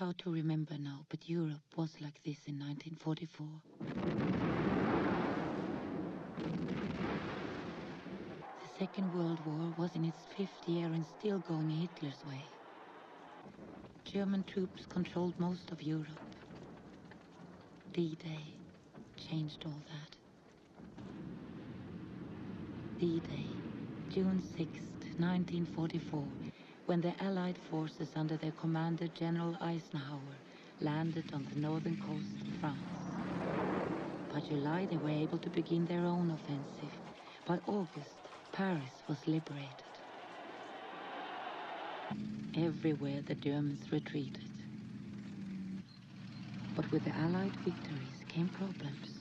hard to remember now, but Europe was like this in 1944. The Second World War was in its fifth year and still going Hitler's way. German troops controlled most of Europe. D-Day changed all that. D-Day, June 6th, 1944, when the Allied forces under their commander General Eisenhower landed on the northern coast of France. By July they were able to begin their own offensive. By August, Paris was liberated. Everywhere the Germans retreated. But with the Allied victories came problems.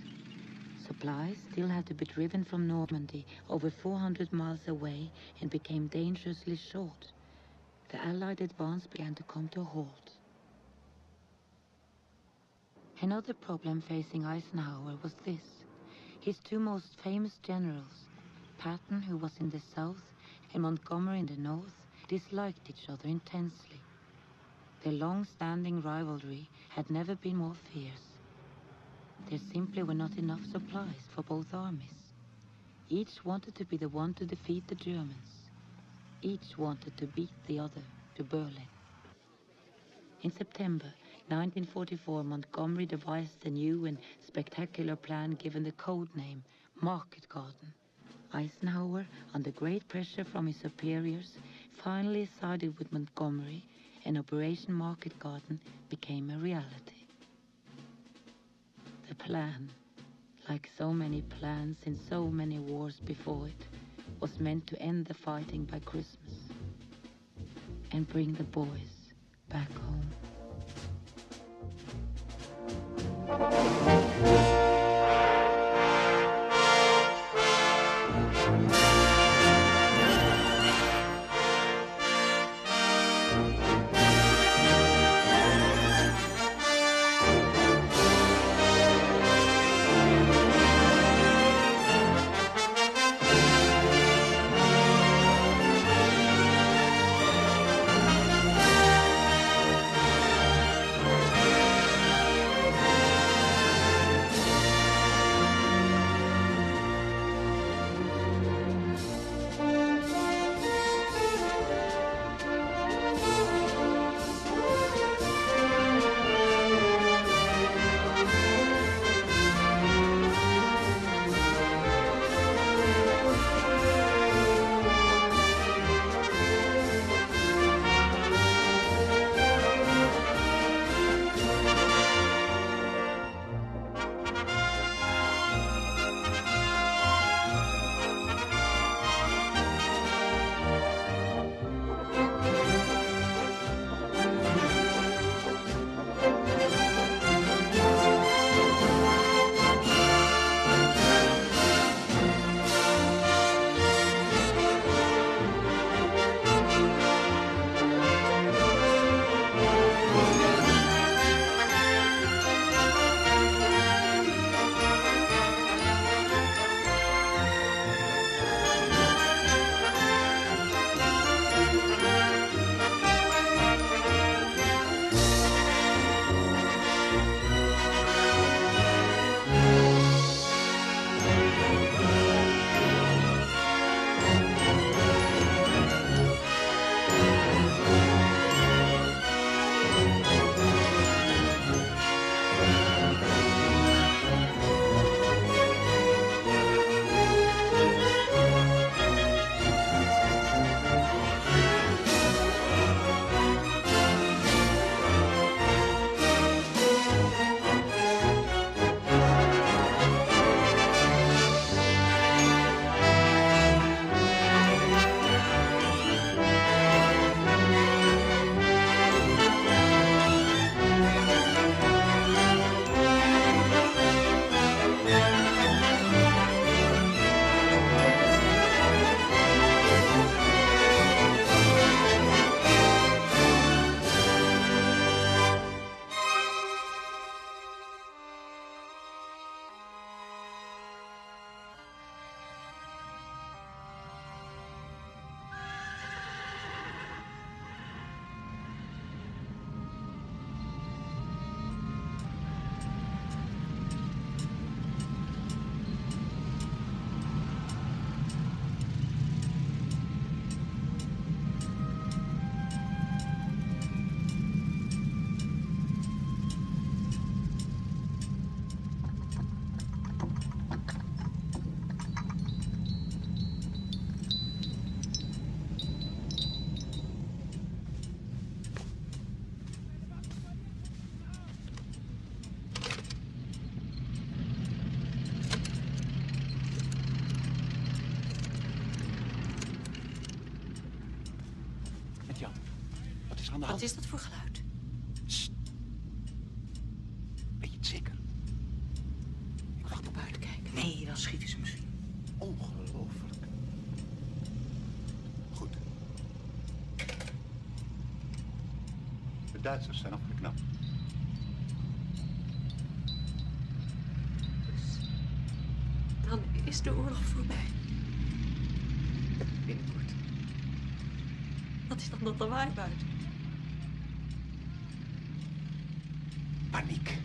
Supplies still had to be driven from Normandy over 400 miles away and became dangerously short. The Allied advance began to come to a halt. Another problem facing Eisenhower was this. His two most famous generals, Patton, who was in the south, and Montgomery in the north, disliked each other intensely. Their long-standing rivalry had never been more fierce. There simply were not enough supplies for both armies. Each wanted to be the one to defeat the Germans. Each wanted to beat the other to Berlin. In September 1944, Montgomery devised a new and spectacular plan given the code name Market Garden. Eisenhower, under great pressure from his superiors, finally sided with Montgomery, and Operation Market Garden became a reality. The plan, like so many plans in so many wars before it, was meant to end the fighting by Christmas and bring the boys back home. de hand? Wat is dat voor geluid? Sst. Weet je het zeker? Ik wacht op Buiten kijken. Nee, dan schieten ze misschien. Ongelooflijk. Goed. De Duitsers zijn afgeknapt. Dan is de oorlog voorbij. Binnenkort. Wat is dan dat lawaai buiten? Paniek.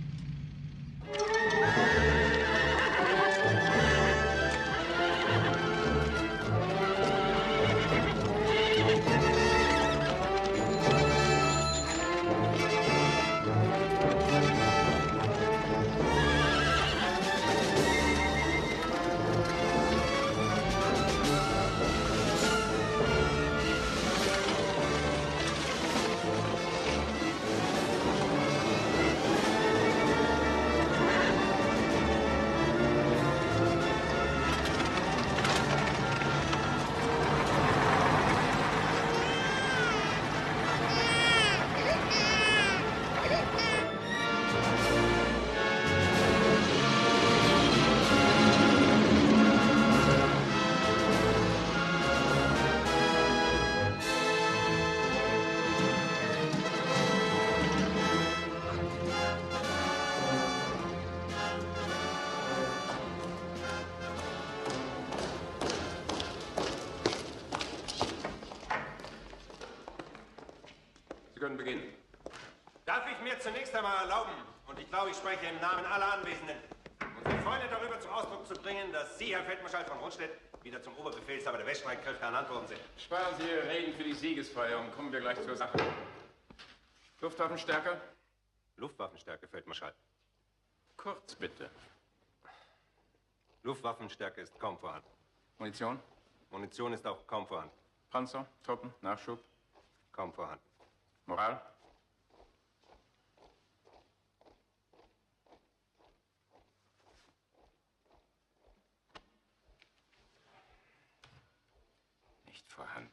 Sie können beginnen. Darf ich mir zunächst einmal erlauben, und ich glaube, ich spreche im Namen aller Anwesenden, unsere Freude darüber zum Ausdruck zu bringen, dass Sie, Herr Feldmarschall von Rundstedt, wieder zum Oberbefehlshaber der Weststreitkräfte ernannt worden sind. Sparen Sie Ihre Reden für die Siegesfeier und kommen wir gleich zur Sache. Luftwaffenstärke? Luftwaffenstärke, Feldmarschall. Kurz, bitte. Luftwaffenstärke ist kaum vorhanden. Munition? Munition ist auch kaum vorhanden. Panzer? Truppen? Nachschub? Kaum vorhanden. Moral? Nicht vorhanden.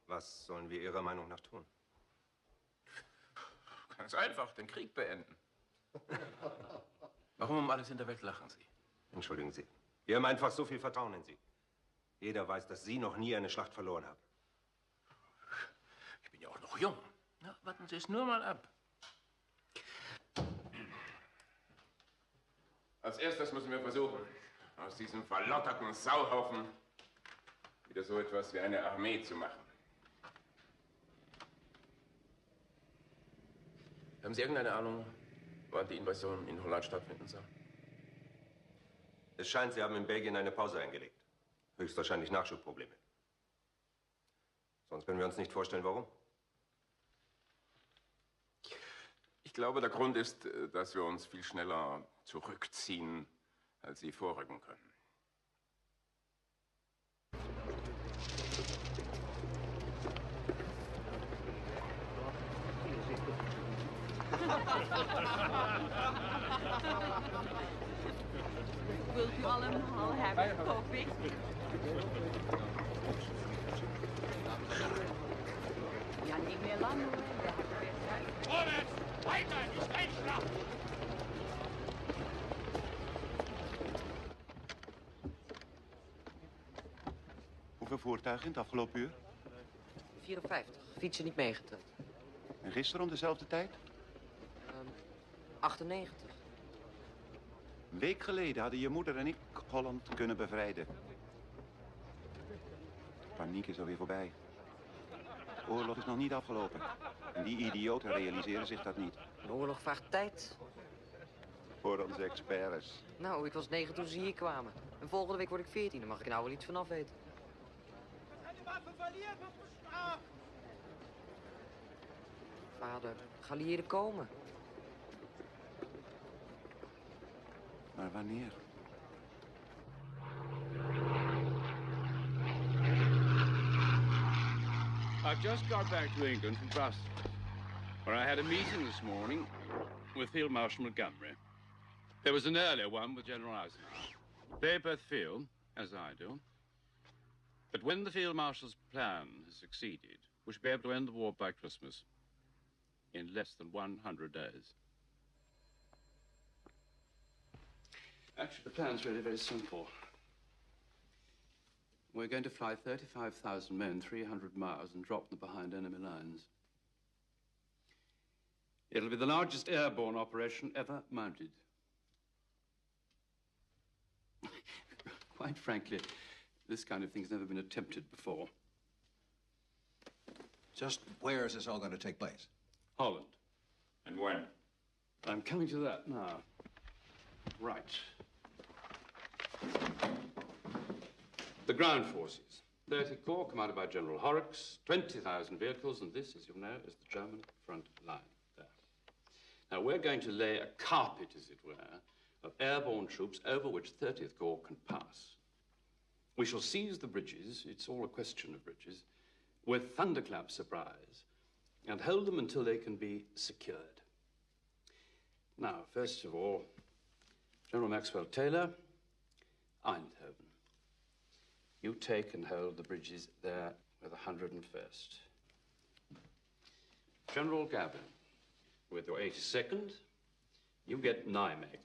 Was sollen wir Ihrer Meinung nach tun? Ganz einfach, den Krieg beenden. Warum um alles in der Welt lachen Sie? Entschuldigen Sie. Wir haben einfach so viel Vertrauen in Sie. Jeder weiß, dass Sie noch nie eine Schlacht verloren haben. Ich bin ja auch noch jung. Na, warten Sie es nur mal ab. Als erstes müssen wir versuchen, aus diesem verlotterten Sauhaufen wieder so etwas wie eine Armee zu machen. Haben Sie irgendeine Ahnung, wann die Invasion in Holland stattfinden soll? Es scheint, Sie haben in Belgien eine Pause eingelegt. Höchstwahrscheinlich Nachschubprobleme. Sonst können wir uns nicht vorstellen, warum. Ich glaube, der Grund ist, dass wir uns viel schneller zurückziehen, als Sie vorrücken können. Wilt u allemaal hebben, koffie? Ja, niet meer lang hoor. Vorwärts! Weiter! Die Steinschlacht! Hoeveel voertuigen in het afgelopen uur? 54. Fietsen niet meegeteld. En gisteren om dezelfde tijd? 98. Een week geleden hadden je moeder en ik Holland kunnen bevrijden. Paniek is alweer voorbij. De oorlog is nog niet afgelopen. En die idioten realiseren zich dat niet. De oorlog vraagt tijd. Voor onze experts. Nou, ik was 9 toen ze hier kwamen. En volgende week word ik 14. Daar mag ik nou wel iets vanaf weten. Vader, geallieerden komen. Maar wanneer? I've just got back to England from Brussels, where I had a meeting this morning with Field Marshal Montgomery. There was an earlier one with General Eisenhower. They both feel, as I do, But when the Field Marshal's plan has succeeded, we should be able to end the war by Christmas in less than 100 days. Actually, the plan's really very simple. We're going to fly 35,000 men 300 miles and drop them behind enemy lines. It'll be the largest airborne operation ever mounted. Quite frankly, this kind of thing's never been attempted before. Just where is this all going to take place? Holland. And when? I'm coming to that now. Right. The ground forces. 30th Corps, commanded by General Horrocks, 20,000 vehicles, and this, as you know, is the German front line there. Now, we're going to lay a carpet, as it were, of airborne troops over which 30th Corps can pass. We shall seize the bridges, it's all a question of bridges, with thunderclap surprise, and hold them until they can be secured. Now, first of all, General Maxwell Taylor, Eindhoven. You take and hold the bridges there with the 101st. General Gavin, with your 82nd, you get Nijmegen.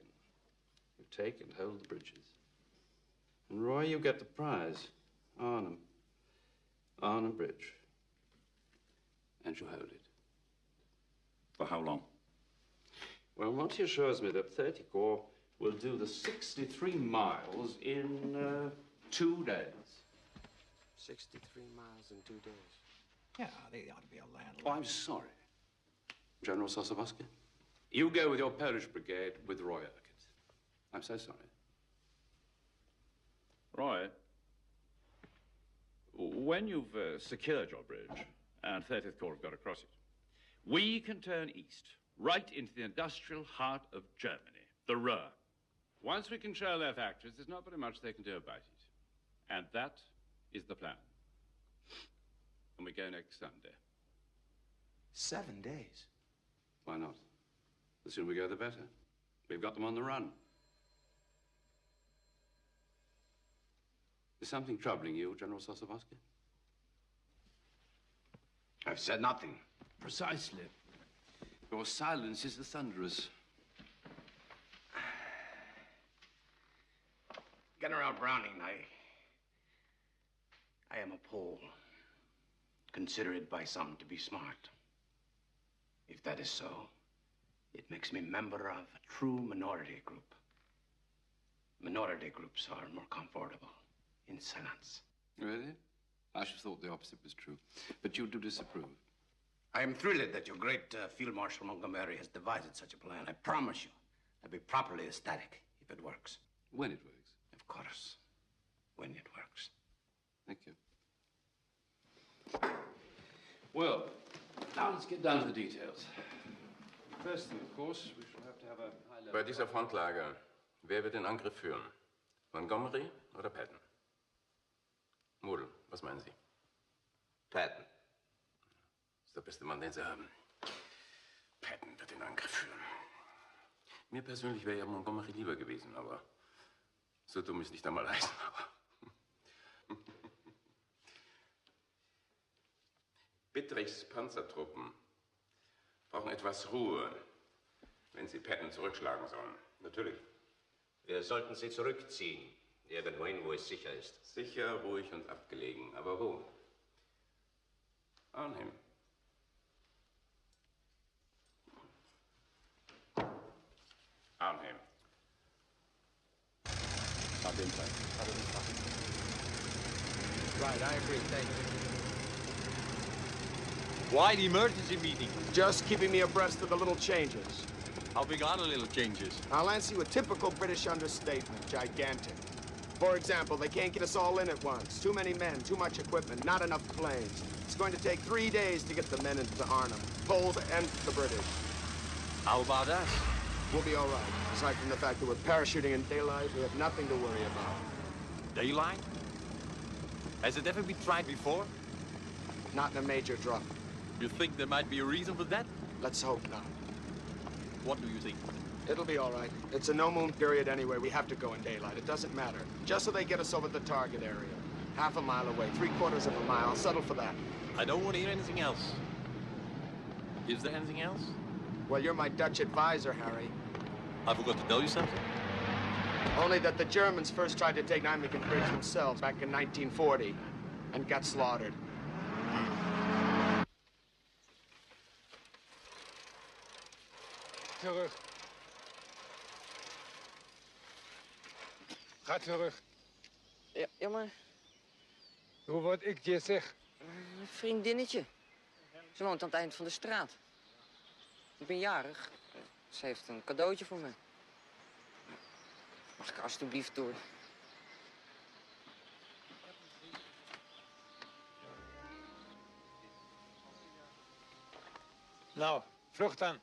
You take and hold the bridges. And Roy, you get the prize, Arnhem. Arnhem Bridge. And you hold it. For how long? Well, Monty assures me that 30 Corps will do the 63 miles in 2 days. 63 miles in 2 days. Yeah, they ought to be a landlord. Oh, I'm sorry. General Sosabowski, you go with your Polish brigade with Roy Urquhart. I'm so sorry. Roy, when you've secured your bridge and 30th Corps have got across it, we can turn east, right into the industrial heart of Germany, the Ruhr. Once we control their factories, there's not very much they can do about it. And that is the plan. And we go next Sunday. 7 days? Why not? The sooner we go, the better. We've got them on the run. Is something troubling you, General Sosabowski? I've said nothing. Precisely. Your silence is the thunderous. General Browning, I am a Pole, considered by some to be smart. If that is so, it makes me member of a true minority group. Minority groups are more comfortable in silence. Really? I should have thought the opposite was true. But you do disapprove. I am thrilled that your great Field Marshal Montgomery has devised such a plan. I promise you, I'll be properly ecstatic if it works. When it works? Of course, when it works. Thank you. Well, now let's get down to the details. First thing, of course, we shall have to have a high level... Bei dieser Frontlage, wer wird den Angriff führen? Montgomery oder Patton? Moodle, was meinen Sie? Patton. Das ist der beste Mann, den Sie haben. Patton wird den Angriff führen. Mir persönlich wäre ja Montgomery lieber gewesen, aber so dumm ist nicht einmal Eisenhower. Bittrichs Panzertruppen brauchen etwas Ruhe, wenn sie Patton zurückschlagen sollen. Natürlich. Wir sollten sie zurückziehen. Irgendwohin, wo es sicher ist. Sicher, ruhig und abgelegen. Aber wo? Arnhem. Arnhem. Right, I agree. Thank you. Why the emergency meeting? Just keeping me abreast of the little changes. How big are the little changes? I'll answer you a typical British understatement, gigantic. For example, they can't get us all in at once. Too many men, too much equipment, not enough planes. It's going to take 3 days to get the men into Arnhem, Poles and the British. How about us? We'll be all right. Aside from the fact that we're parachuting in daylight, we have nothing to worry about. Daylight? Has it ever been tried before? Not in a major drop. You think there might be a reason for that? Let's hope not. What do you think? It'll be all right. It's a no-moon period anyway. We have to go in daylight. It doesn't matter. Just so they get us over the target area. Half a mile away, 3/4 of a mile. I'll settle for that. I don't want to hear anything else. Is there anything else? Well, you're my Dutch advisor, Harry. I forgot to tell you something. Only that the Germans first tried to take Nijmegen Bridge themselves back in 1940 and got slaughtered. Terug. Ga terug. Ja, maar... Doe wat ik je zeg. Een vriendinnetje. Ze woont aan het eind van de straat. Ik ben jarig. Ze heeft een cadeautje voor me. Mag ik alsjeblieft door? Nou, vlucht dan.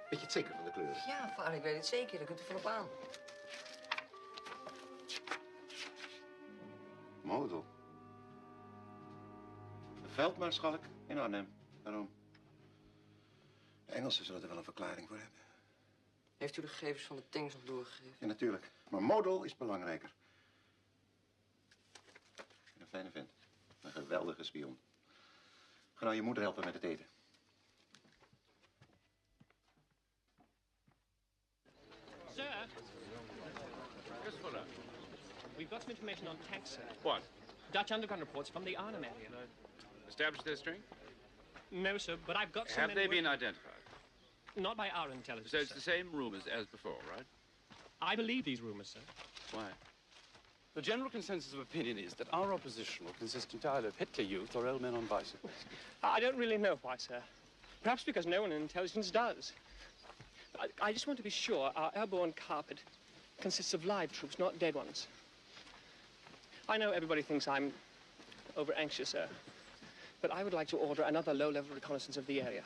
Weet je het zeker van de kleuren? Ja, vader, ik weet het zeker. Daar kunt u volop aan. Model. Een veldmaarschalk in Arnhem. Waarom? De Engelsen zullen er wel een verklaring voor hebben. Heeft u de gegevens van de tanks nog doorgegeven? Ja, natuurlijk. Maar model is belangrijker. Een fijne vent. Een geweldige spion. Ga nou je moeder helpen met het eten. Sir? Yes, Fuller. We've got some information on tanks, sir. What? Dutch underground reports from the Arnhem area. Established their strength? No, sir, but I've got some... Have they been identified? Not by our intelligence, So it's sir. the same rumors as before, right? I believe these rumors, sir. Why? The general consensus of opinion is that our opposition will consist entirely of Hitler youth or old men on bicycles. I don't really know why, sir. Perhaps because no one in intelligence does. I just want to be sure our airborne carpet consists of live troops, not dead ones. I know everybody thinks I'm over-anxious, sir, but I would like to order another low-level reconnaissance of the area.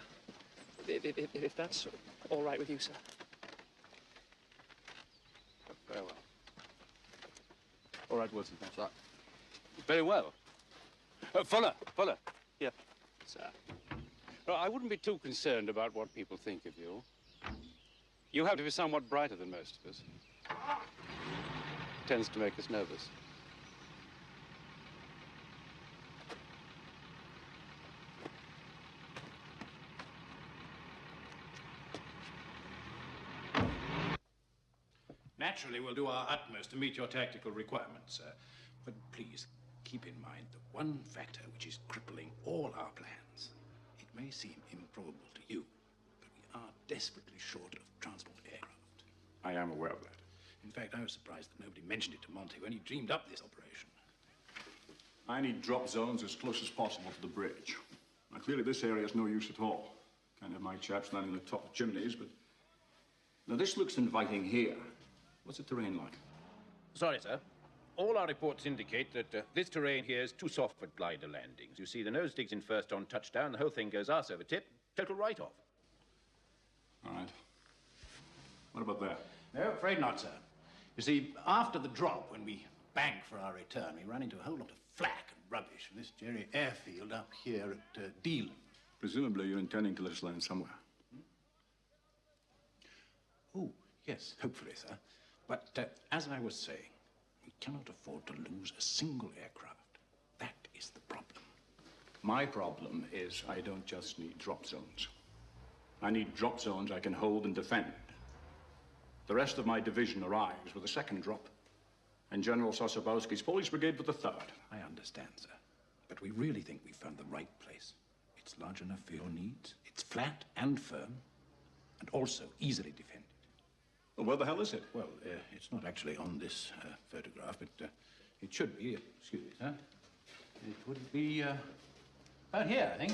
If that's all right with you, sir. Very well. All right, Wilson, that's right. Very well. Fuller, here. Sir. Well, I wouldn't be too concerned about what people think of you. You have to be somewhat brighter than most of us. Tends to make us nervous. Naturally, we'll do our utmost to meet your tactical requirements, sir. But please, keep in mind the one factor which is crippling all our plans. It may seem improbable to you, but we are desperately short of transport aircraft. I am aware of that. In fact, I was surprised that nobody mentioned it to Monty when he dreamed up this operation. I need drop zones as close as possible to the bridge. Now, clearly this area is no use at all. Can't have my chaps landing on the top of chimneys, but... Now, this looks inviting here. What's the terrain like? Sorry, sir. All our reports indicate that this terrain here is too soft for glider landings. You see, the nose digs in first on touchdown, the whole thing goes arse over tip, total write-off. All right. What about there? No, afraid not, sir. You see, after the drop, when we banked for our return, we ran into a whole lot of flak and rubbish from this very airfield up here at Deal. Presumably you're intending to let us land somewhere. Oh, yes, hopefully, sir. But as I was saying, we cannot afford to lose a single aircraft. That is the problem. My problem is I don't just need drop zones. I need drop zones I can hold and defend. The rest of my division arrives with a second drop, and General Sosabowski's Polish Brigade with the third. I understand, sir. But we really think we found the right place. It's large enough for your needs. It's flat and firm, and also easily defended. Well, where the hell is it? Well, it's not actually on this photograph, but it should be. Excuse me, sir. It would be about here, I think.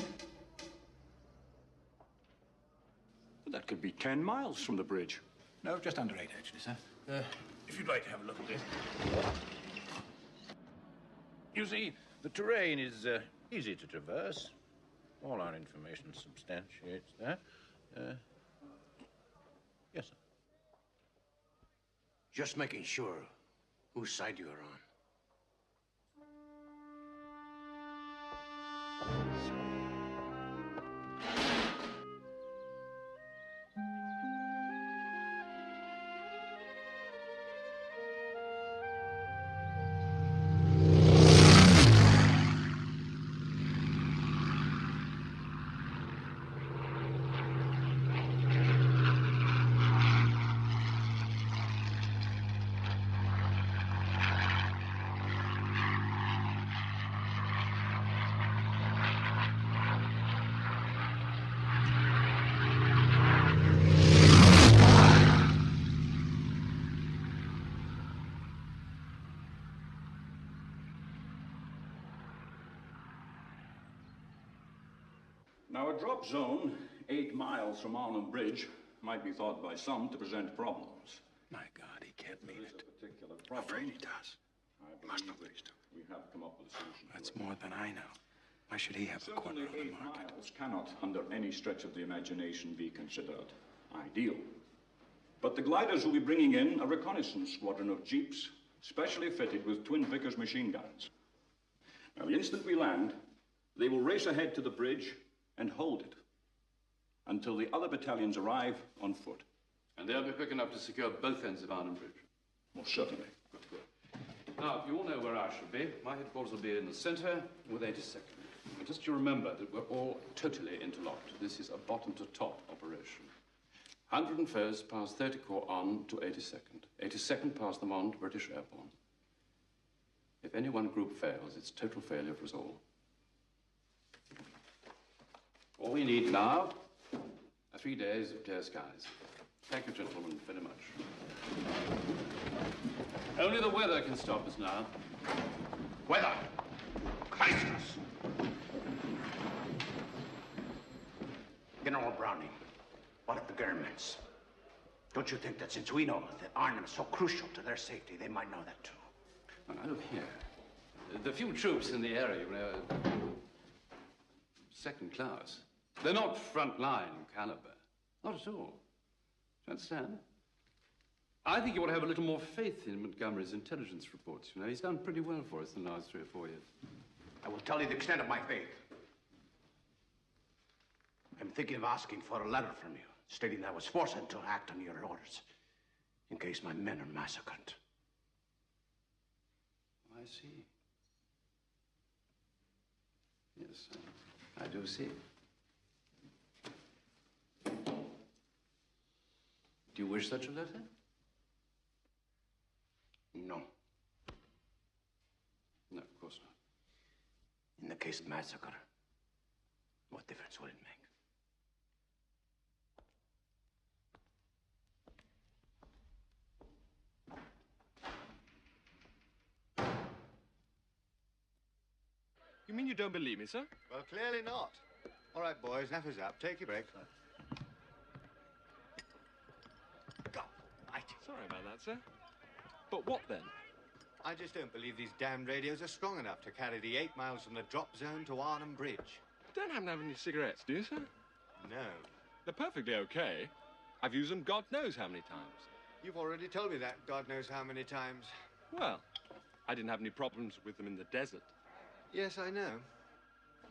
Well, that could be 10 miles from the bridge. No, just under 8, actually, sir. If you'd like to have a look at it. You see, the terrain is easy to traverse. All our information substantiates that. Yes, sir. Just making sure whose side you're on. Now, a drop zone 8 miles from Arnhem Bridge might be thought by some to present problems. My God, he can't mean it. I'm afraid he does. Must know please do. We have come up with a solution. That's more than I know. Why should he have a corner of the 8 market? miles cannot, under any stretch of the imagination, be considered ideal. But the gliders will be bringing in a reconnaissance squadron of jeeps, specially fitted with twin Vickers machine guns. Now, the instant we land, they will race ahead to the bridge and hold it until the other battalions arrive on foot. And they'll be quick enough to secure both ends of Arnhem Bridge? Most certainly. Good. Now, if you all know where I shall be, my headquarters will be in the centre with 82nd. And just you remember that we're all totally interlocked. This is a bottom-to-top operation. 101st pass 30 Corps on to 82nd. 82nd pass them on to British Airborne. If any one group fails, it's total failure for us all. All we need now are 3 days of clear skies. Thank you, gentlemen, very much. Only the weather can stop us now. Weather! Christus! General Browning, what of the Germans? Don't you think that since we know that Arnhem is so crucial to their safety, they might know that too? Now, look here. The few troops in the area, you know, second class. They're not front-line caliber. Not at all. Do you understand? I think you ought to have a little more faith in Montgomery's intelligence reports. You know, he's done pretty well for us in the last 3 or 4 years. I will tell you the extent of my faith. I'm thinking of asking for a letter from you, stating that I was forced to act on your orders in case my men are massacred. I see. Yes, I do see. Do you wish such a letter? No. No, of course not. In the case of massacre, what difference would it make? You mean you don't believe me, sir? Well, clearly not. All right, boys, enough is up. Take your break. God, Sorry about that, sir. But what then? I just don't believe these damned radios are strong enough to carry the 8 miles from the drop zone to Arnhem Bridge. Don't happen to have any cigarettes, do you, sir? No. They're perfectly okay. I've used them God knows how many times. You've already told me that God knows how many times. Well, I didn't have any problems with them in the desert. Yes, I know.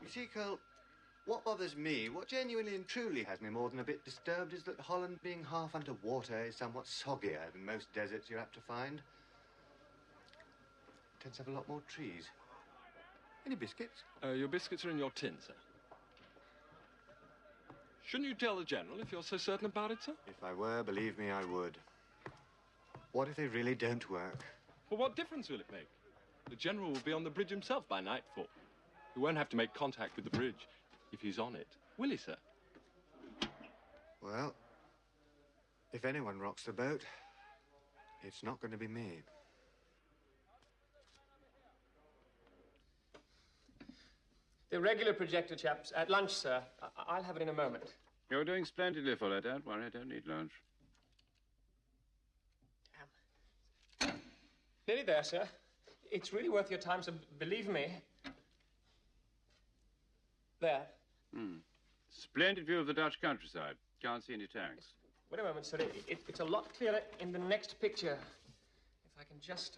You see, Cole, what bothers me, what genuinely and truly has me more than a bit disturbed, is that Holland, being half underwater, is somewhat soggier than most deserts you're apt to find. It tends to have a lot more trees. Any biscuits? Your biscuits are in your tin, sir. Shouldn't you tell the General if you're so certain about it, sir? If I were, believe me, I would. What if they really don't work? Well, what difference will it make? The General will be on the bridge himself by nightfall. He won't have to make contact with the bridge if he's on it, will he, sir? Well, if anyone rocks the boat, it's not going to be me. The regular projector, chaps. At lunch, sir. I'll have it in a moment. You're doing splendidly, Fuller. Don't worry, I don't need lunch. Nearly there, sir. It's really worth your time, so believe me. There. Splendid view of the Dutch countryside. Can't see any tanks. Wait a moment, sir. It's a lot clearer in the next picture. If I can just...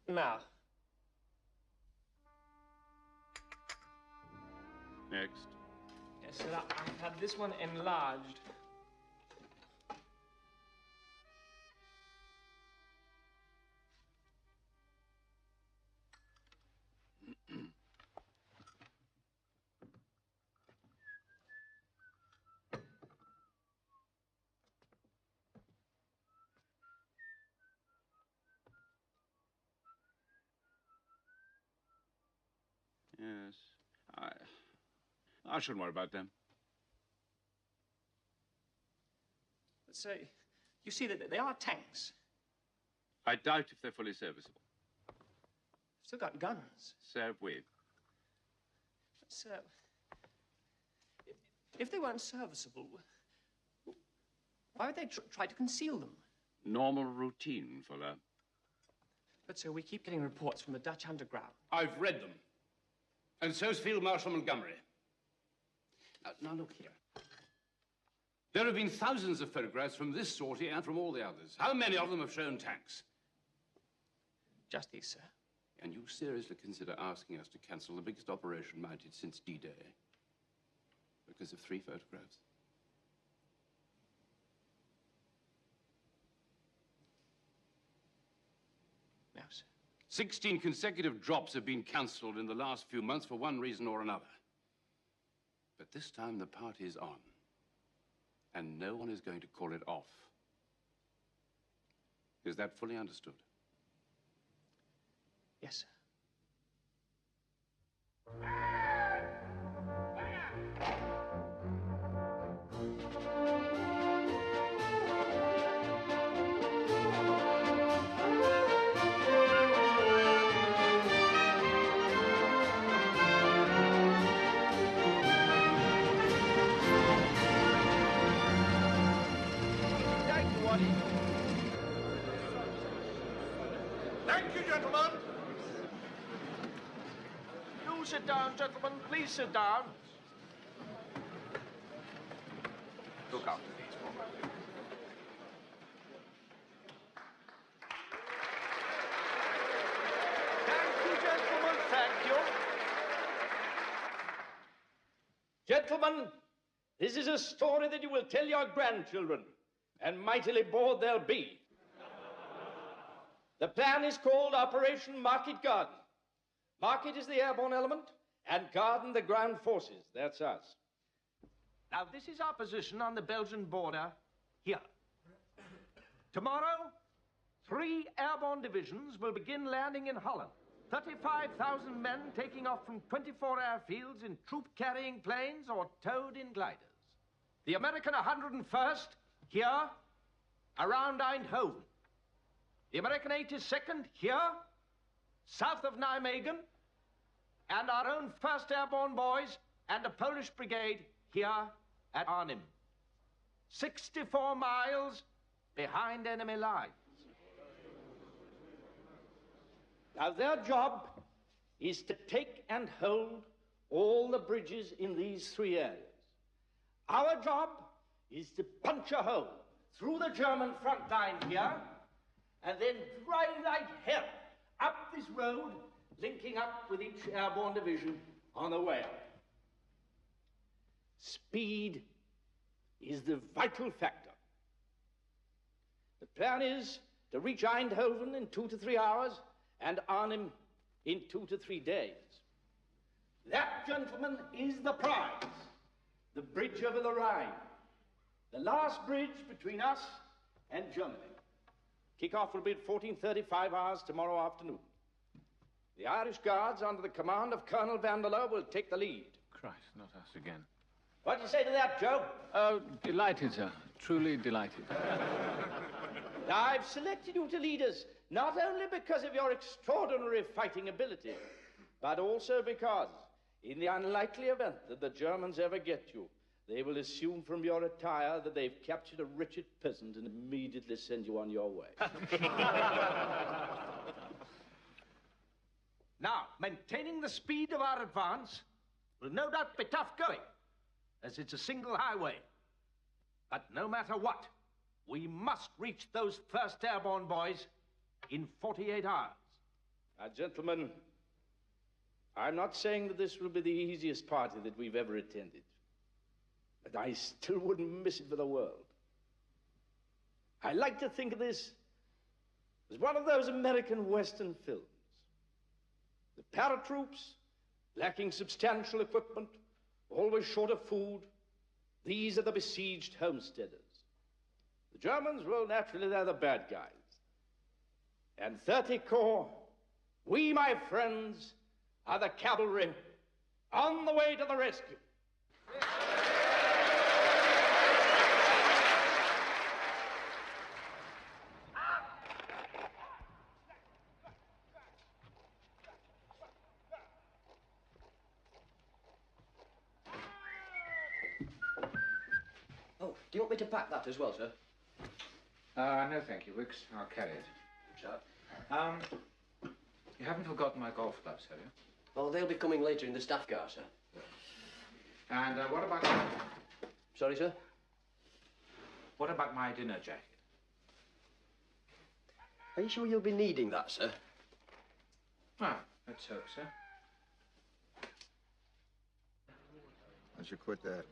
Now. Next. Yes, sir. I've had this one enlarged. Yes. I shouldn't worry about them. But, sir, you see that they are tanks. I doubt if they're fully serviceable. Still got guns. So have we. Sir, If they weren't serviceable, why would they try to conceal them? Normal routine, Fuller. But, sir, we keep getting reports from the Dutch underground. I've read them. And so's Field Marshal Montgomery. Now look here. There have been thousands of photographs from this sortie and from all the others. How many of them have shown tanks? Just these, sir. And you seriously consider asking us to cancel the biggest operation mounted since D-Day because of 3 photographs? No, sir. 16 consecutive drops have been cancelled in the last few months for one reason or another. But this time the party is on. And no one is going to call it off. Is that fully understood? Yes, sir. Thank you, gentlemen. Do sit down, gentlemen. Please sit down. Look after these for me. Thank you, gentlemen. Thank you. Gentlemen, this is a story that you will tell your grandchildren, and mightily bored they'll be. The plan is called Operation Market Garden. Market is the airborne element, and Garden the ground forces. That's us. Now, this is our position on the Belgian border here. Tomorrow, 3 airborne divisions will begin landing in Holland. 35,000 men taking off from 24 airfields in troop-carrying planes or towed in gliders. The American 101st here, around Eindhoven. The American 82nd here, south of Nijmegen, and our own 1st Airborne Boys and a Polish brigade here at Arnhem. 64 miles behind enemy lines. Now, their job is to take and hold all the bridges in these 3 areas. Our job is to punch a hole through the German front line here and then drive like hell up this road, linking up with each airborne division on the way up. Speed is the vital factor. The plan is to reach Eindhoven in 2 to 3 hours and Arnhem in 2 to 3 days. That, gentlemen, is the prize. The bridge over the Rhine. The last bridge between us and Germany. Kick-off will be at 14:35 hours tomorrow afternoon. The Irish Guards, under the command of Colonel Vanderloo, will take the lead. Christ, not us again. What do you say to that, Joe? Oh, delighted, sir. Truly delighted. Now, I've selected you to lead us, not only because of your extraordinary fighting ability, but also because, in the unlikely event that the Germans ever get you, they will assume from your attire that they've captured a wretched peasant and immediately send you on your way. Now, maintaining the speed of our advance will no doubt be tough going, as it's a single highway. But no matter what, we must reach those 1st Airborne Boys in 48 hours. Now, gentlemen, I'm not saying that this will be the easiest party that we've ever attended, but I still wouldn't miss it for the world. I like to think of this as one of those American Western films. The paratroops, lacking substantial equipment, always short of food, these are the besieged homesteaders. The Germans, well, naturally, they're the bad guys. And 30 Corps, we, my friends, are the cavalry on the way to the rescue. Do you want me to pack that as well, sir? No, thank you, Wicks. I'll carry it. Sure. You haven't forgotten my golf clubs, have you? Well, they'll be coming later in the staff car, sir. And what about... Sorry, sir? What about my dinner jacket? Are you sure you'll be needing that, sir? Ah, let's hope so. I should quit that.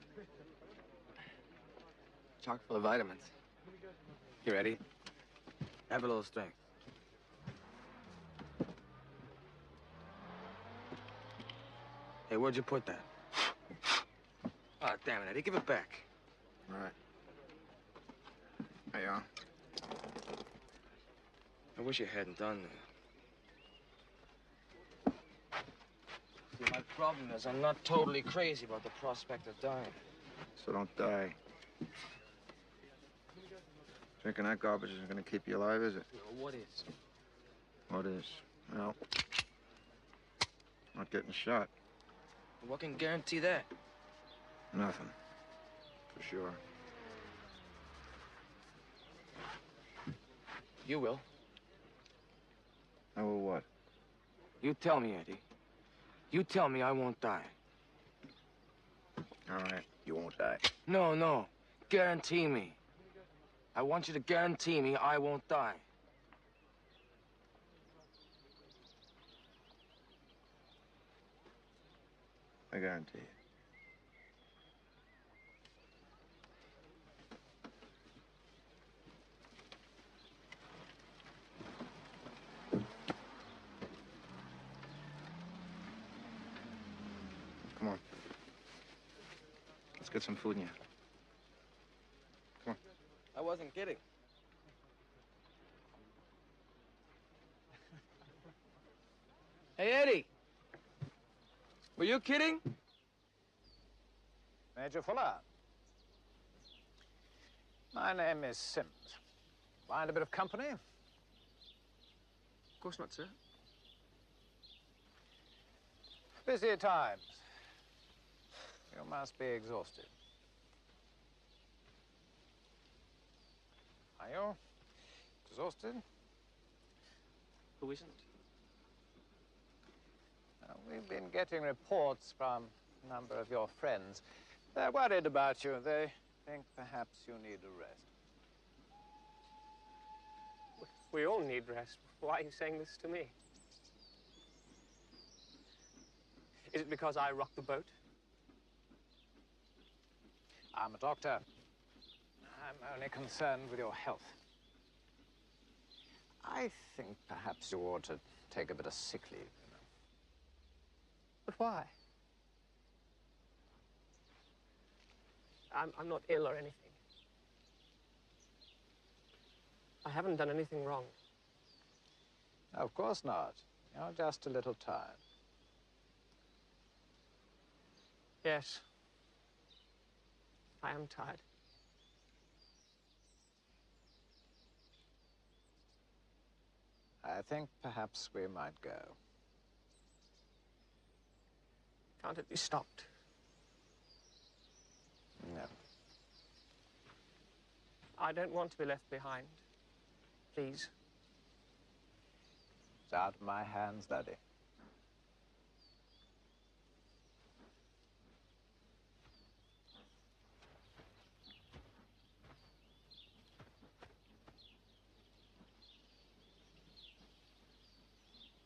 Chock full of vitamins. You ready? Have a little strength. Hey, where'd you put that? Oh, damn it, Eddie. Give it back. All right. There you are. I wish you hadn't done that. See, my problem is I'm not totally crazy about the prospect of dying. So don't die. Drinking that garbage isn't going to keep you alive, is it? What is? What is? Well, not getting shot. What can guarantee that? Nothing. For sure. You will. I will what? You tell me, Eddie. You tell me I won't die. All right. You won't die. No, no. Guarantee me. I want you to guarantee me I won't die. I guarantee it. Come on. Let's get some food in you. Come on. I wasn't kidding. Hey, Eddie. Were you kidding? Major Fuller. My name is Sims. Mind a bit of company? Of course not, sir. Busy times. You must be exhausted. Are you? Exhausted? Who isn't? We've been getting reports from a number of your friends. They're worried about you. They think perhaps you need a rest. We all need rest. Why are you saying this to me? Is it because I rocked the boat? I'm a doctor. I'm only concerned with your health. I think perhaps you ought to take a bit of sick leave, you know. But why? I'm not ill or anything. I haven't done anything wrong. Of course not. You're just a little tired. Yes. I am tired. I think perhaps we might go. Can't it be stopped? No. I don't want to be left behind. Please. It's out of my hands, Daddy.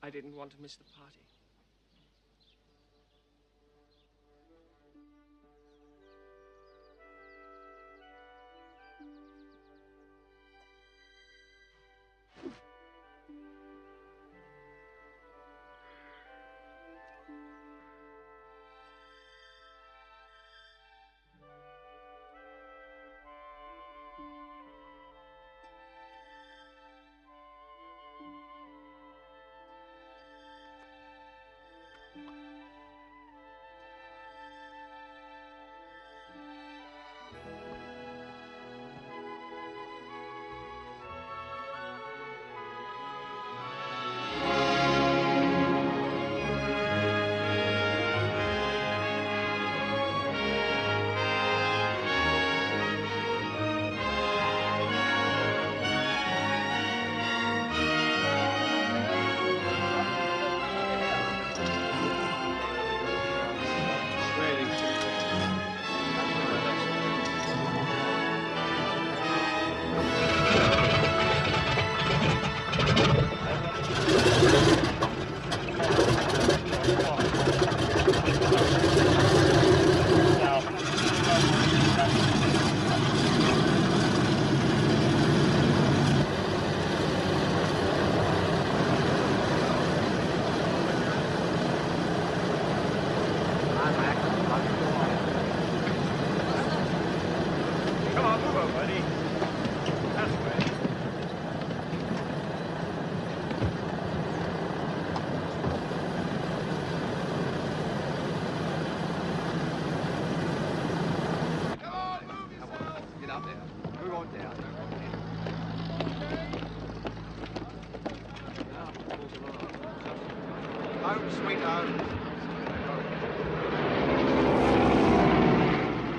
I didn't want to miss the party.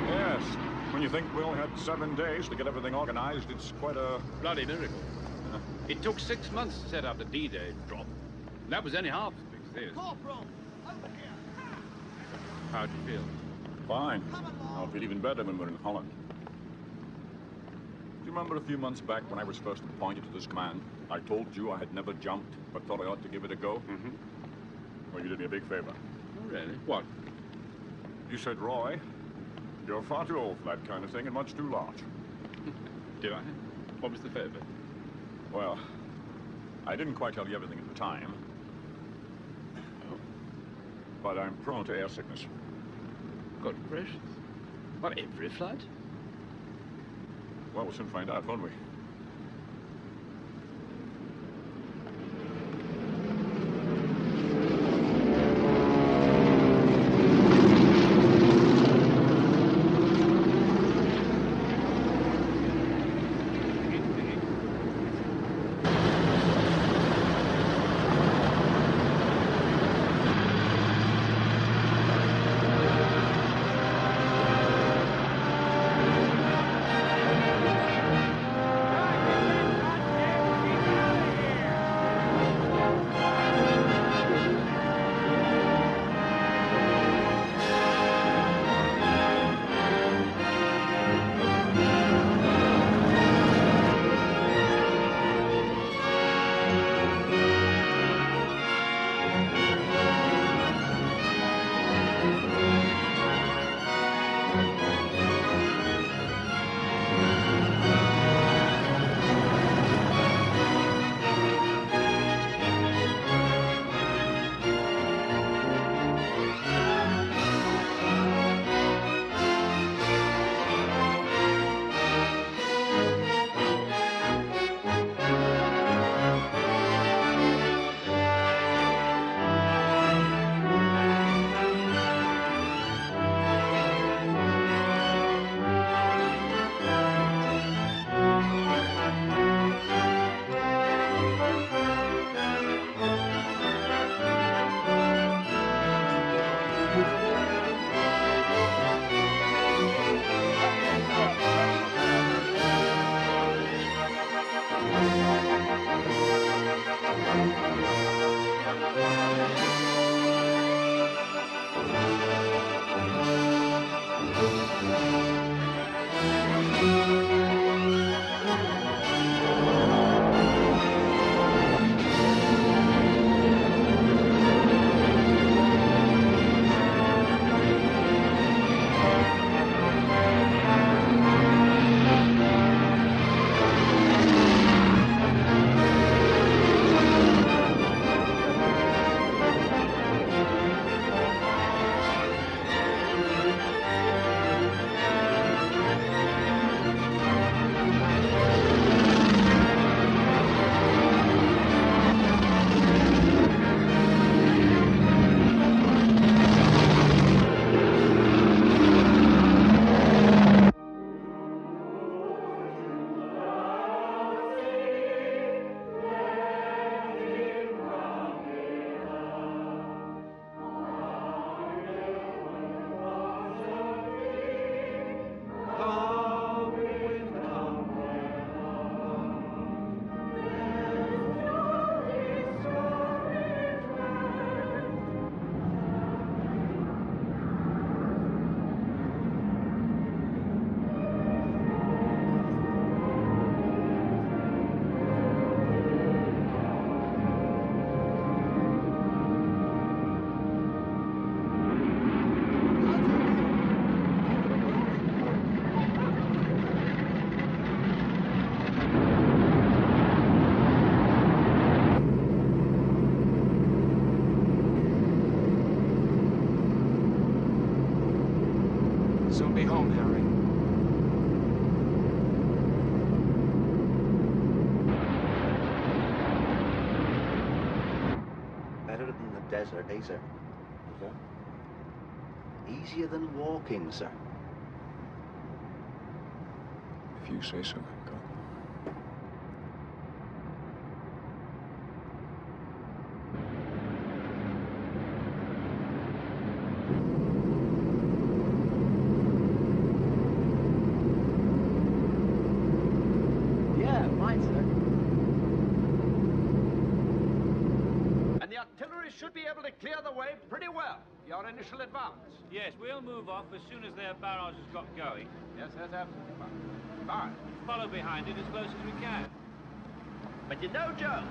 Yes. When you think we only had 7 days to get everything organized, it's quite a... Bloody miracle. It took 6 months to set up the D-Day drop. And that was only half as big as this. Corporal, over here. How do you feel? Fine. I'll feel even better when we're in Holland. Do you remember a few months back when I was first appointed to this command? I told you I had never jumped, but thought I ought to give it a go? Mm-hmm. Well, you did me a big favor. Oh, really? What? You said, Roy, you're far too old for that kind of thing and much too large. Did I? What was the favor? Well, I didn't quite tell you everything at the time. Oh. But I'm prone to air sickness. Good gracious. What, every flight? Well, we'll soon find out, won't we? Soon be home, Harry. Better than the desert, eh, sir? Sir? Easier than walking, sir. If you say so, God. boys should be able to clear the way pretty well for your initial advance. Yes, we'll move off as soon as their barrage has got going. Yes, that's absolutely fine. Fine. Follow behind it as close as we can. But you know, Joe,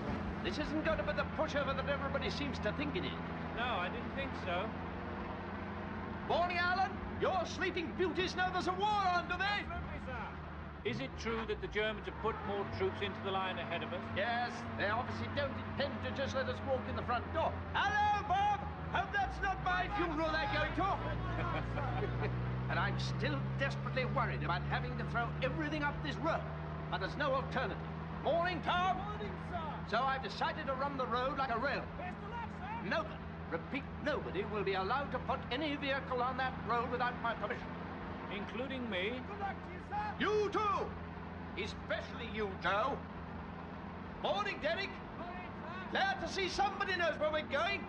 this isn't going to be the pushover that everybody seems to think it is. No, I didn't think so. Morning, Alan. Your sleeping beauties know there's a war on, do they? Is it true that the Germans have put more troops into the line ahead of us? Yes, they obviously don't intend to just let us walk in the front door. Hello, Bob! Hope that's not my funeral they're going to. And I'm still desperately worried about having to throw everything up this road. But there's no alternative. Morning, Tom. Morning, sir. So I've decided to run the road like a railroad. Best of luck, sir. Nobody, repeat, nobody will be allowed to put any vehicle on that road without my permission. Including me? Good luck to you, sir. You too. Especially you, Joe. Morning, Derek. Morning, sir. Glad to see somebody knows where we're going.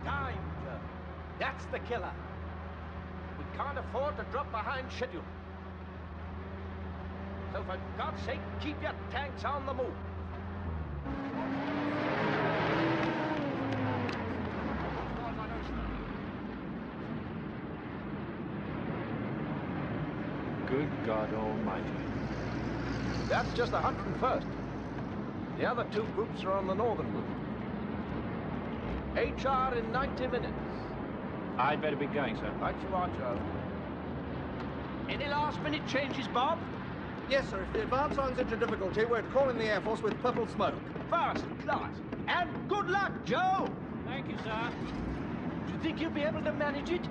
Time, Joe. That's the killer. We can't afford to drop behind schedule. So for God's sake, keep your tanks on the move. Good God Almighty. That's just the 101st. The other two groups are on the northern route. HR in 90 minutes. I'd better be going, sir. Right you are, Joe. Any last-minute changes, Bob? Yes, sir. If the advance runs into difficulty, we're calling the Air Force with purple smoke. First class. And good luck, Joe! Thank you, sir. Do you think you'll be able to manage it?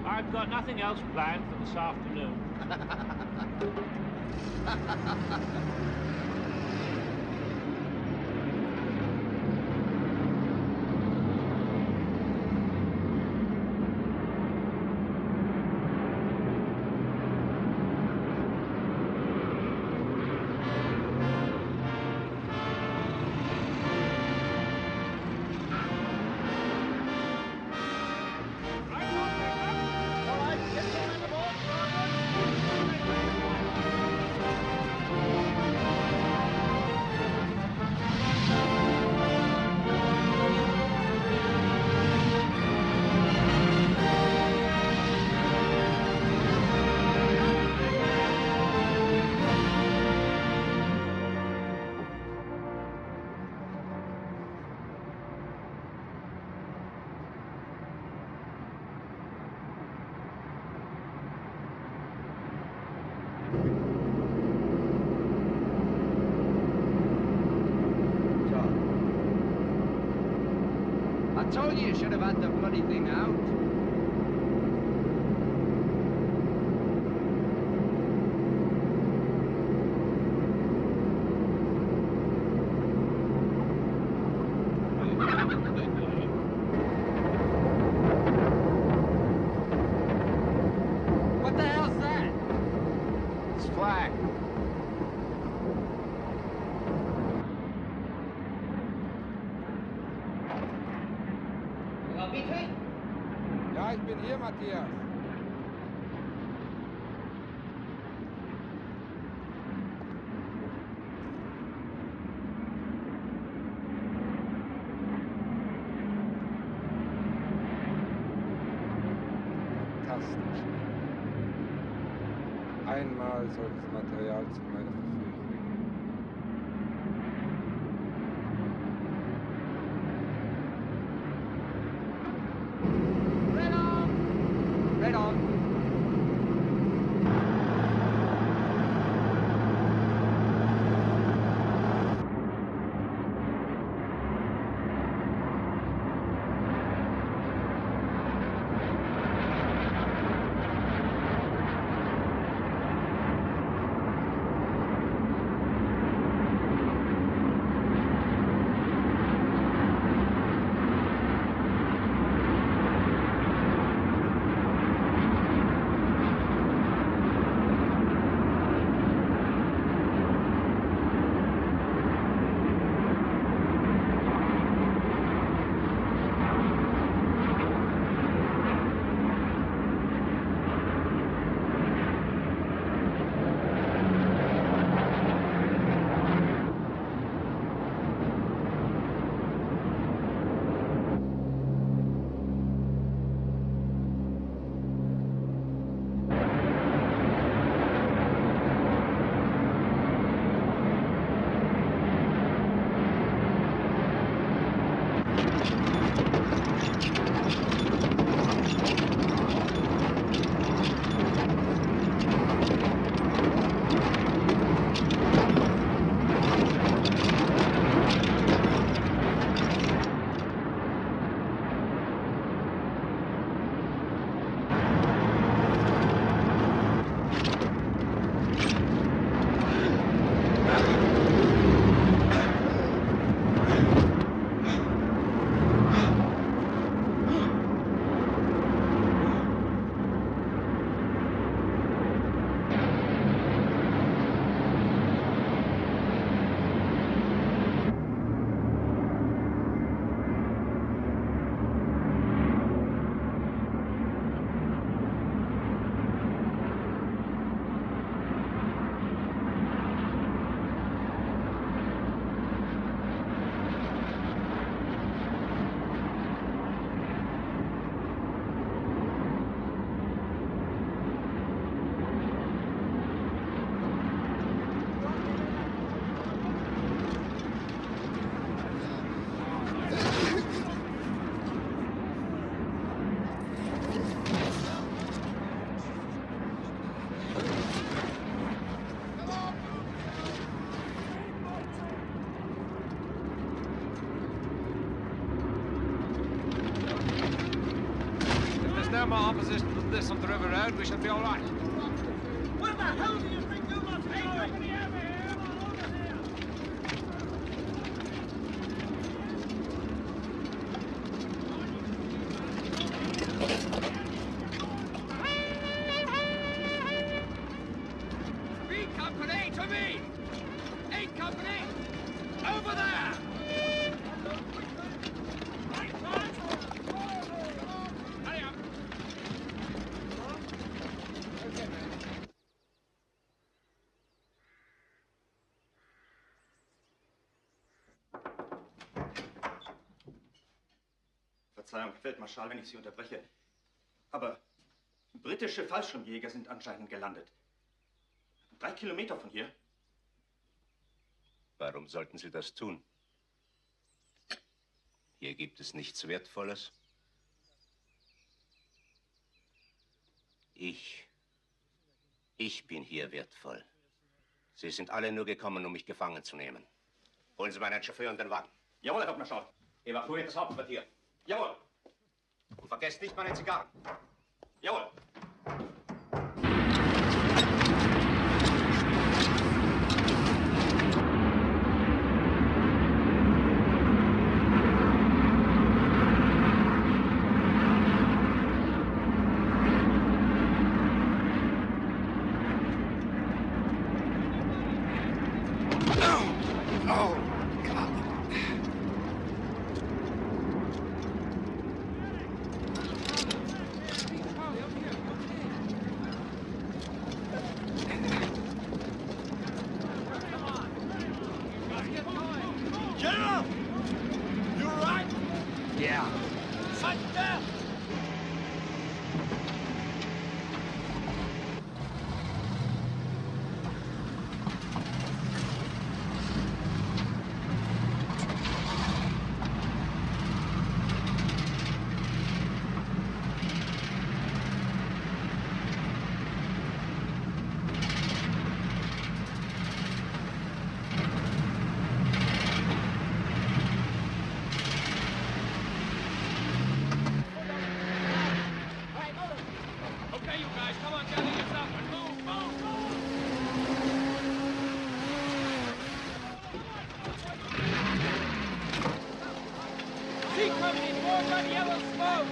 I've got nothing else planned for this afternoon. I told you should have had the bloody thing out. What the hell's that? It's flag. Ja, ich bin hier, Matthias. Fantastisch. Einmal solches Material zu meiner Verfügung. Red on. more opposition than this on the River Road, we shall be all right. Where the hell do you think you must be going? B Company, to me! 8 Company, over there! Hurry up! Verzeihung, Feldmarschall, wenn ich Sie unterbreche. Aber britische Fallschirmjäger sind anscheinend gelandet. 3 Kilometer von hier. Warum sollten Sie das tun? Hier gibt es nichts Wertvolles. Ich bin hier wertvoll. Sie sind alle nur gekommen, um mich gefangen zu nehmen. Holen Sie meinen Chauffeur und den Wagen. Jawohl, Herr Hauptmarschall. Evakuiert das Hauptquartier. Jawohl. Und vergesst nicht meine Zigarren. Jawohl. General! You all right? Yeah. Sit down! Okay, you guys, come on, gather yourself and move, move, move! See coming in, more red yellow smoke!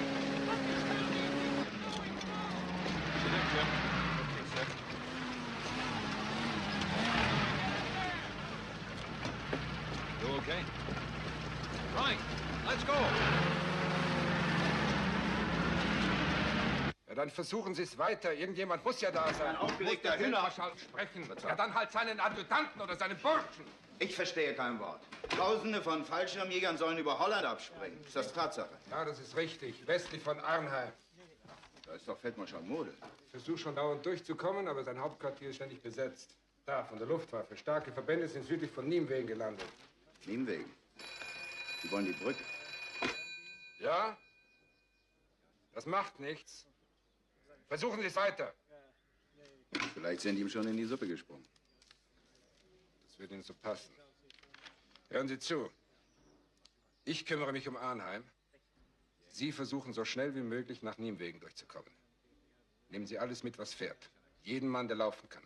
You okay? Right, let's go! Ja, dann versuchen Sie es weiter. Irgendjemand muss ja da sein. Ein aufgeregter Muss der Hühner. Feldmarschall sprechen. Ja, dann halt seinen Adjutanten oder seinen Burschen. Ich verstehe kein Wort. Tausende von Fallschirmjägern sollen über Holland abspringen. Ist das Tatsache? Ja, das ist richtig. Westlich von Arnheim. Da ist doch Feldmarschall Model. Ich versuche schon dauernd durchzukommen, aber sein Hauptquartier ist ständig besetzt. Da, von der Luftwaffe. Starke Verbände sind südlich von Niemwegen gelandet. Niemwegen? Sie wollen die Brücke. Ja? Das macht nichts. Versuchen Sie es weiter. Vielleicht sind die ihm schon in die Suppe gesprungen. Das wird Ihnen so passen. Hören Sie zu. Ich kümmere mich um Arnheim. Sie versuchen so schnell wie möglich nach Niemwegen durchzukommen. Nehmen Sie alles mit, was fährt. Jeden Mann, der laufen kann.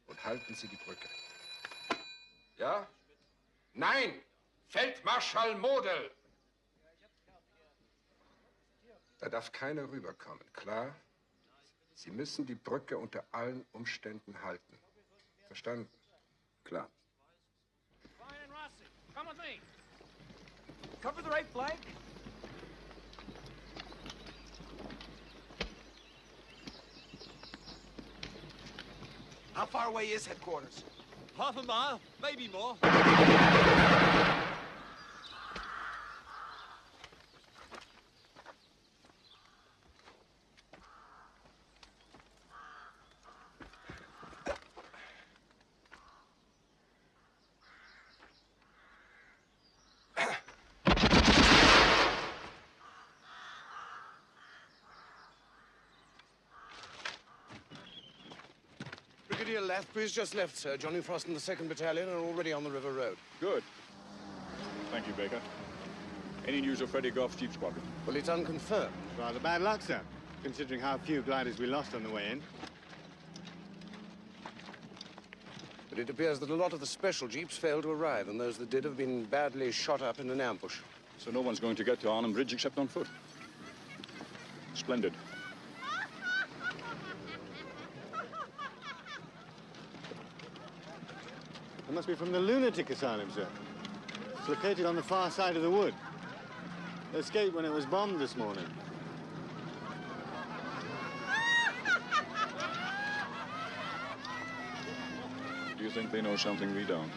Und halten Sie die Brücke. Ja? Nein! Feldmarschall Model! Da darf keiner rüberkommen, klar? Sie müssen die Brücke unter allen Umständen halten. Verstanden? Klar. Ryan and Rossi, come with me. Cover the right flank. How far away is headquarters? Half a mile, maybe more. Brigadier Lethbridge just left, sir. Johnny Frost and the 2nd Battalion are already on the River Road. Good. Thank you, Baker. Any news of Freddie Goff's Jeep Squadron? Well, it's unconfirmed. Rather bad luck, sir. considering how few gliders we lost on the way in. But it appears that a lot of the special jeeps failed to arrive, and those that did have been badly shot up in an ambush. So no one's going to get to Arnhem Bridge except on foot. Splendid. It must be from the lunatic asylum, sir. It's located on the far side of the wood. They escaped when it was bombed this morning. Do you think they know something we don't?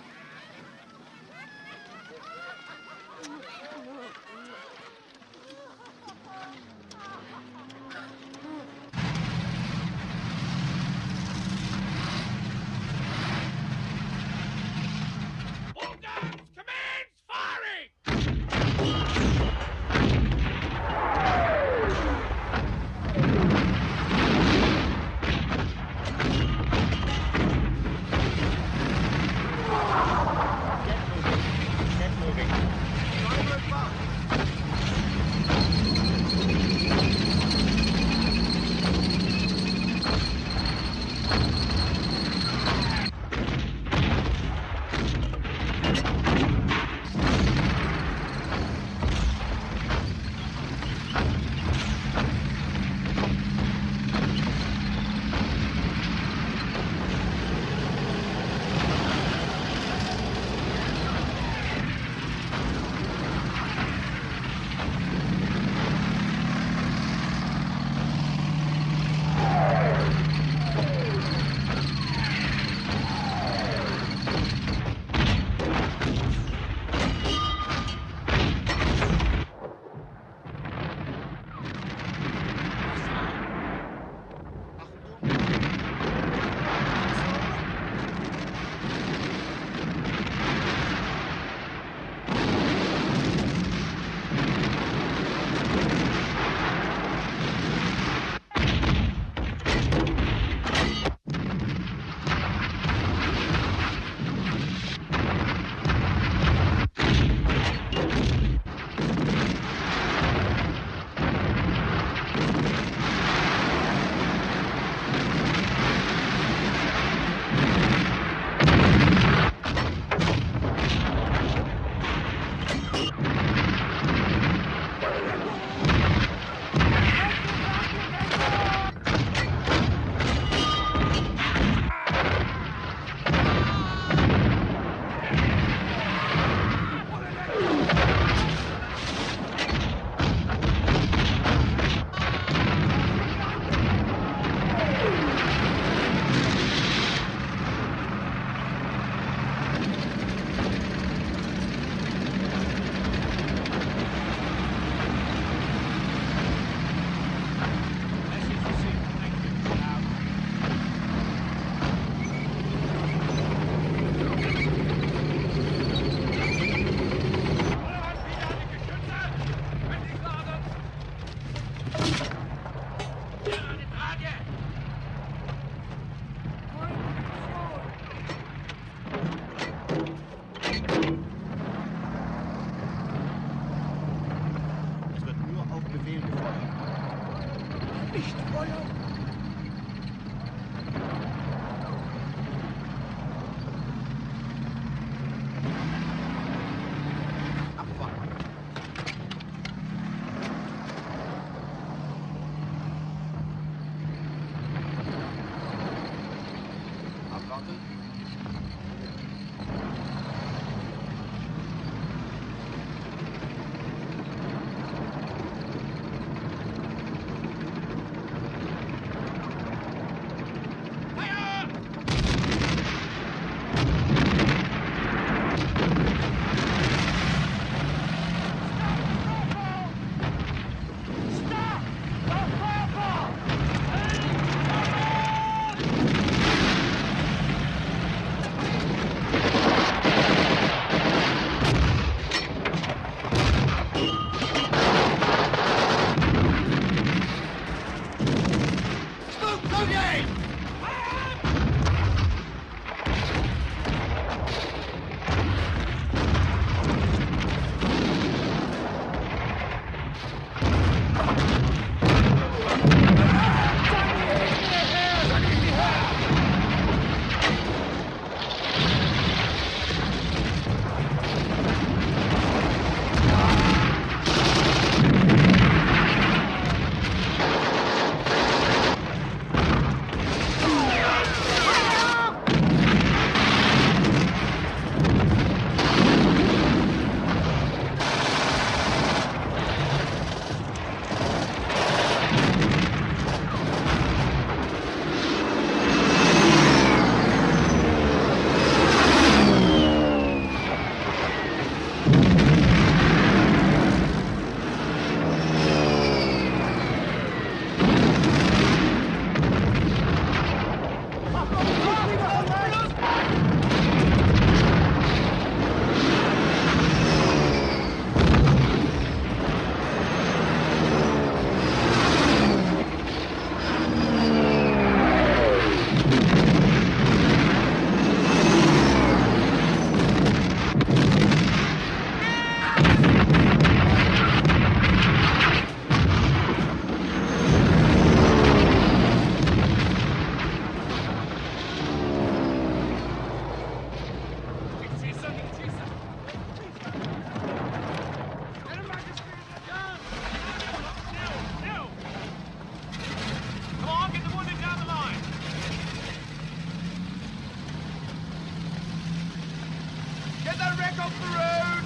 Get the wreck off the road!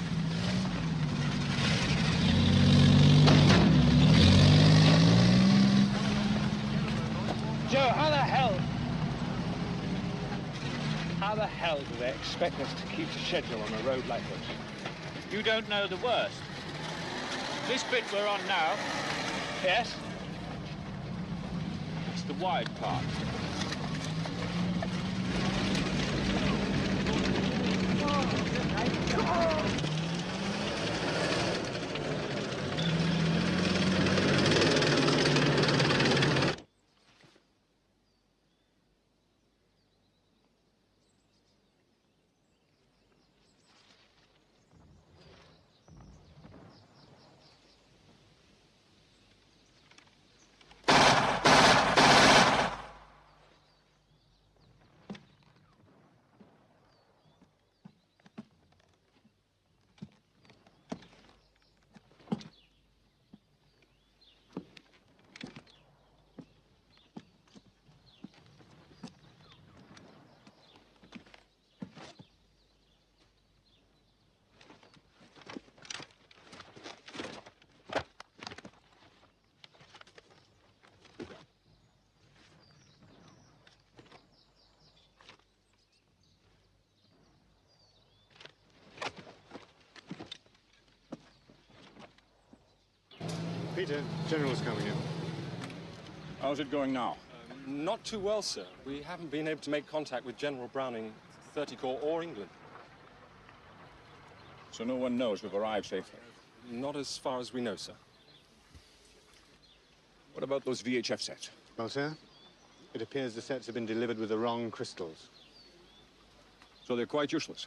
Joe, how the hell do they expect us to keep to schedule on a road like this? You don't know the worst. This bit we're on now. Yes? It's the wide part. Peter, General's coming in. How's it going now? Not too well, sir. We haven't been able to make contact with General Browning, 30 Corps, or England. So no one knows we've arrived safely? Not as far as we know, sir. What about those VHF sets? Well, sir, it appears the sets have been delivered with the wrong crystals. So they're quite useless?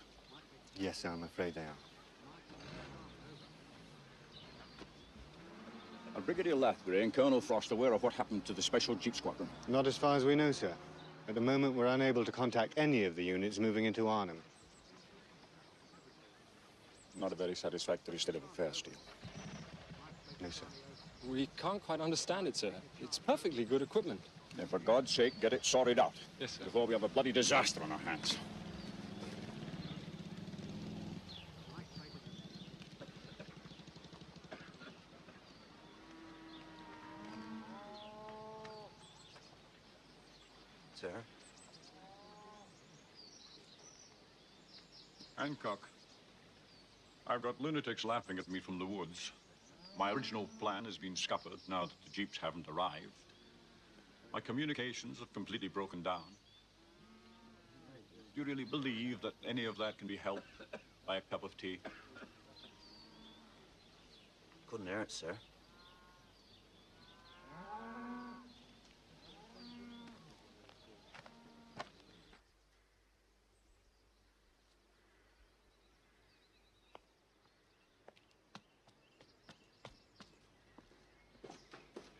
Yes, sir, I'm afraid they are. Are Brigadier Lathbury and Colonel Frost aware of what happened to the Special Jeep Squadron? Not as far as we know, sir. At the moment, we're unable to contact any of the units moving into Arnhem. Not a very satisfactory state of affairs, Steele. No, sir. We can't quite understand it, sir. It's perfectly good equipment. Then for God's sake, get it sorted out. Yes, sir. Before we have a bloody disaster on our hands. Sir? Hancock, I've got lunatics laughing at me from the woods. My original plan has been scuppered now that the jeeps haven't arrived. My communications have completely broken down. Do you really believe that any of that can be helped by a cup of tea? Couldn't hurt, sir.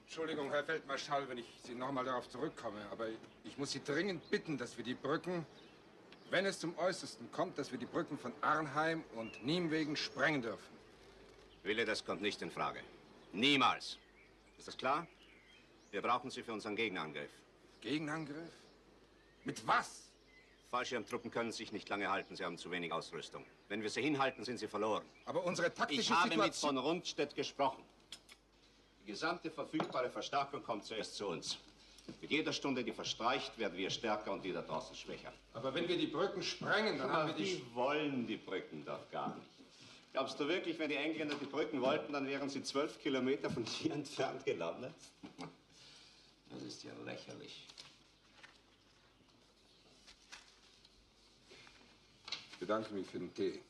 Entschuldigung, Herr Feldmarschall, wenn ich Sie noch mal darauf zurückkomme, aber ich muss Sie dringend bitten, dass wir die Brücken, wenn es zum Äußersten kommt, dass wir die Brücken von Arnheim und Niemwegen sprengen dürfen. Wille, das kommt nicht in Frage. Niemals. Ist das klar? Wir brauchen sie für unseren Gegenangriff. Gegenangriff? Mit was? Fallschirmtruppen können sich nicht lange halten, sie haben zu wenig Ausrüstung. Wenn wir sie hinhalten, sind sie verloren. Aber unsere taktische Situation... Ich habe mit Situation... von Rundstedt gesprochen. Die gesamte verfügbare Verstärkung kommt zuerst zu uns. Mit jeder Stunde, die verstreicht, werden wir stärker und die da draußen schwächer. Aber wenn wir die Brücken sprengen, dann haben wir die... Die wollen die Brücken doch gar nicht. Glaubst du wirklich, wenn die Engländer die Brücken wollten, dann wären sie 12 Kilometer von hier entfernt gelandet? Das ist ja lächerlich. Ich bedanke mich für den Tee.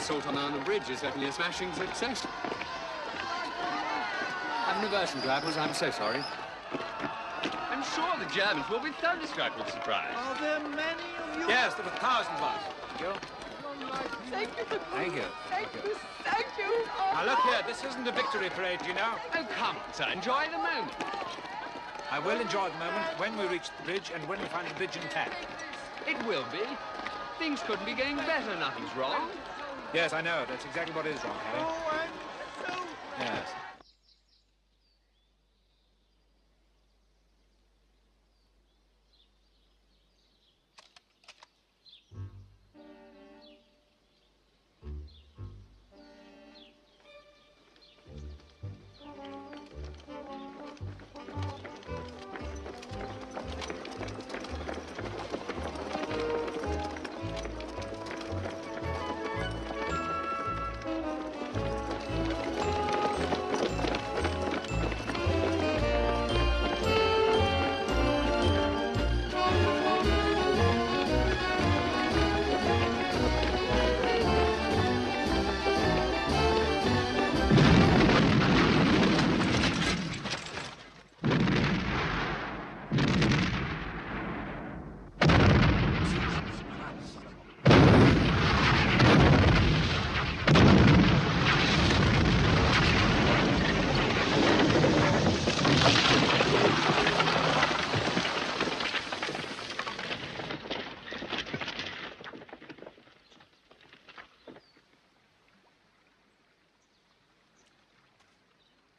assault on Arnhem Bridge is certainly a smashing success. Have an aversion to apples, I'm so sorry. I'm sure the Germans will be thunderstruck with surprise. Are there many of you? Yes, there were thousands of us. Thank you. Thank you. Thank you. Thank you. Oh, Now, look here, this isn't a victory parade, you know. Oh, come on, sir. Enjoy the moment. I will enjoy the moment when we reach the bridge and when we find the bridge intact. It will be. Things couldn't be going better. Nothing's wrong. Yes, I know. That's exactly what is wrong, Harry. Oh, I'm so... Yes.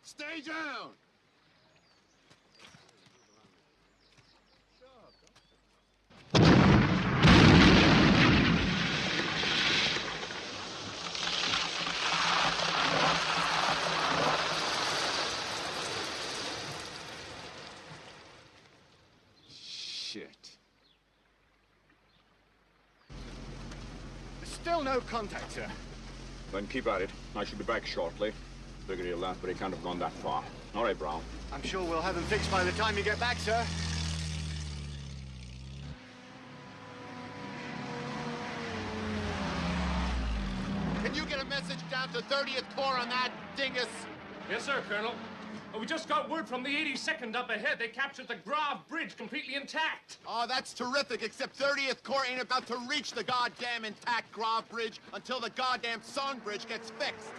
Stay down! Shit. Still no contact, sir. Then keep at it. I should be back shortly. Brigadier Lansbury can't have gone that far. All right, Brown. I'm sure we'll have them fixed by the time you get back, sir. Can you get a message down to 30th Corps on that dingus? Yes, sir, Colonel. We just got word from the 82nd up ahead. They captured the Grave Bridge completely intact. Oh, that's terrific, except 30th Corps ain't about to reach the goddamn intact Grave Bridge until the goddamn Song Bridge gets fixed.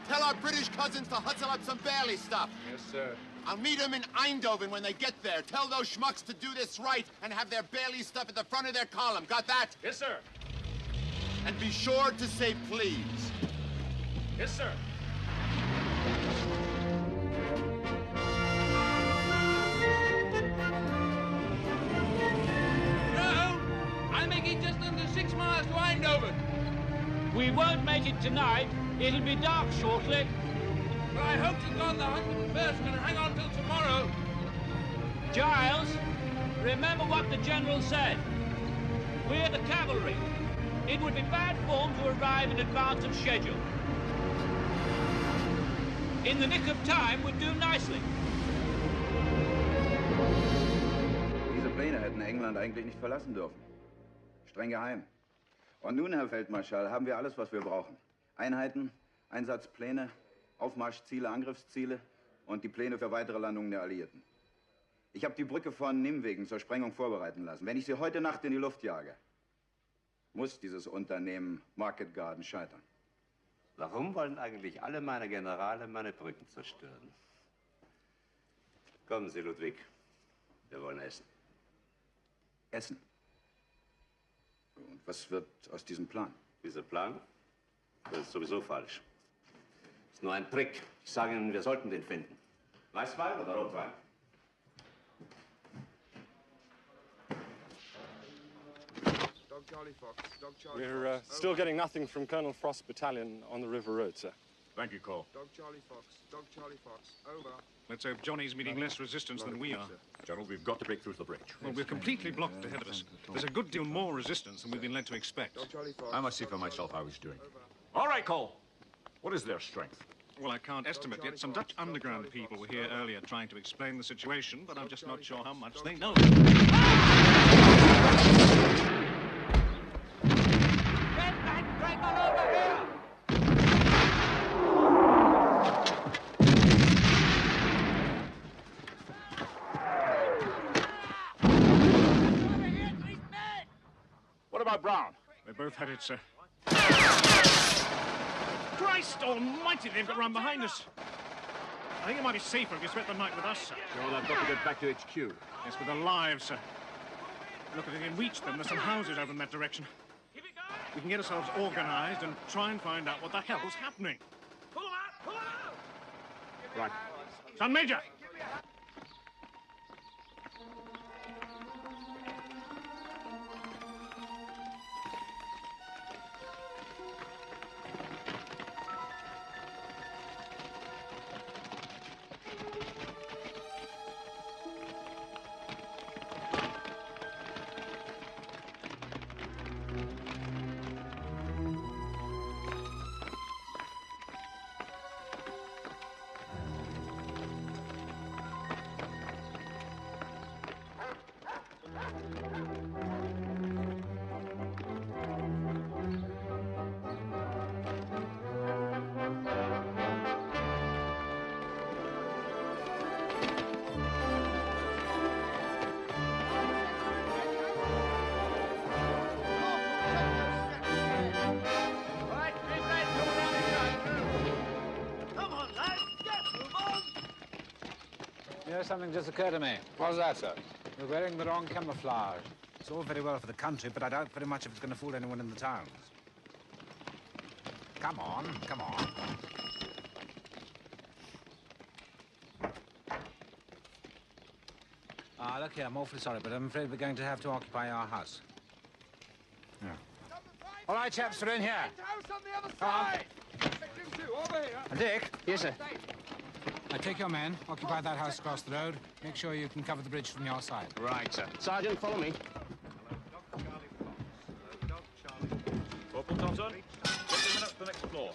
Tell our British cousins to hustle up some Bailey stuff. Yes, sir. I'll meet them in Eindhoven when they get there. Tell those schmucks to do this right and have their Bailey stuff at the front of their column. Got that? Yes, sir. And be sure to say please. Yes, sir. No! I'll make it just under 6 miles to Eindhoven. We won't make it tonight. It'll be dark shortly. But I hope to God the 101st can hang on till tomorrow. Giles, remember what the General said. We're the cavalry. It would be bad form to arrive in advance of schedule. In the nick of time would do nicely. Diese Pläne hätten England eigentlich nicht verlassen dürfen. Streng geheim. Und nun, Herr Feldmarschall, haben wir alles, was wir brauchen. Einheiten, Einsatzpläne, Aufmarschziele, Angriffsziele und die Pläne für weitere Landungen der Alliierten. Ich habe die Brücke von Nimwegen zur Sprengung vorbereiten lassen. Wenn ich sie heute Nacht in die Luft jage, muss dieses Unternehmen Market Garden scheitern. Warum wollen eigentlich alle meine Generale meine Brücken zerstören? Kommen Sie, Ludwig. Wir wollen essen. Essen? Und was wird aus diesem Plan? Dieser Plan? Das ist sowieso falsch. Das ist nur ein Trick. Ich sage Ihnen, wir sollten den finden. Weißwein oder Rotwein? We're still getting nothing from Colonel Frost's battalion on the River Road, sir. Thank you, Cole. Dog Charlie Fox, over. Let's hope Johnny's meeting less resistance than we are. General, we've got to break through to the bridge. Well, we're completely blocked ahead of us. There's a good deal more resistance than we've been led to expect. I must see for myself how he's doing. All right, Cole. What is their strength? Well, I can't estimate yet. Some Dutch underground people were here earlier trying to explain the situation, but I'm just not sure how much they know. both had it, sir. Christ almighty, they've got round behind us. I think it might be safer if you spent the night with us, sir. Well, I've got to get back to HQ. Yes, but they're alive, sir. Look, if we can reach them, there's some houses over in that direction. We can get ourselves organized and try and find out what the hell's happening. Pull them out! Pull them out! Right. Sergeant Major! You know, something just occurred to me. What's that, sir? You're wearing the wrong camouflage. It's all very well for the country, but I doubt very much if it's going to fool anyone in the towns. Come on, come on. Look here, I'm awfully sorry, but I'm afraid we're going to have to occupy our house. Yeah. All right, chaps, we're in here. House on the other side! Section 2, over here! Dick? Yes, sir. Now, take your men, occupy that house across the road. Make sure you can cover the bridge from your side. Right, sir. Sergeant, follow me. Corporal Thompson, 20 minutes to the next floor.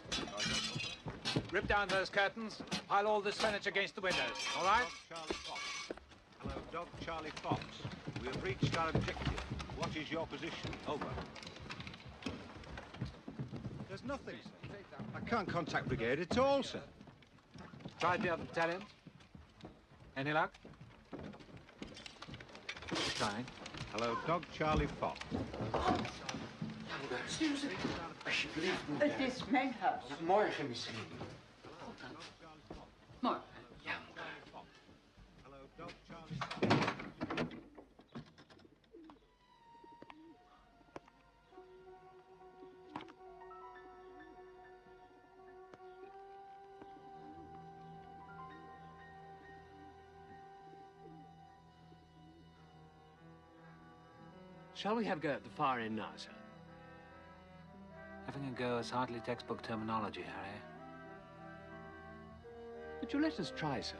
Rip down those curtains, pile all this furniture against the windows, all right? Charlie Fox. Hello, Dog Charlie Fox. We have reached our objective. What is your position? Over. There's nothing, sir. I can't contact brigade at all, sir. Tried the other battalions? Any luck? Trying. Hello, Dog Charlie Fox. Susan, het is mijn huis. Morgen misschien. Morgen. Ja. Hello, Dog Charlie Fox. Shall we have a go at the far end now, sir? Having a go is hardly textbook terminology, Harry. But you let us try, sir.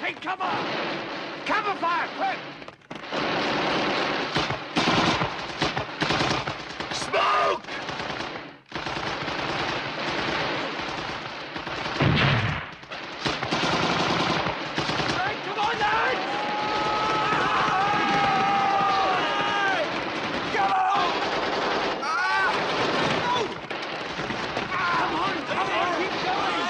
Take cover! Cover fire, quick! Smoke! Right, come on, lads! Go! Come on, keep going! Keep going!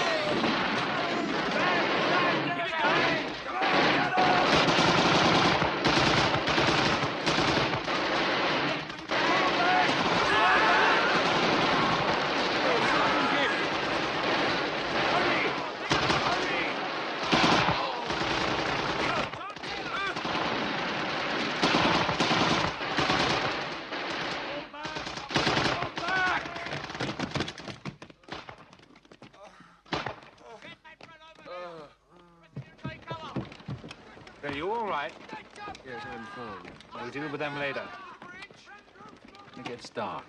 Are you all right? Yes, I'm fine. We'll deal with them later. It gets dark.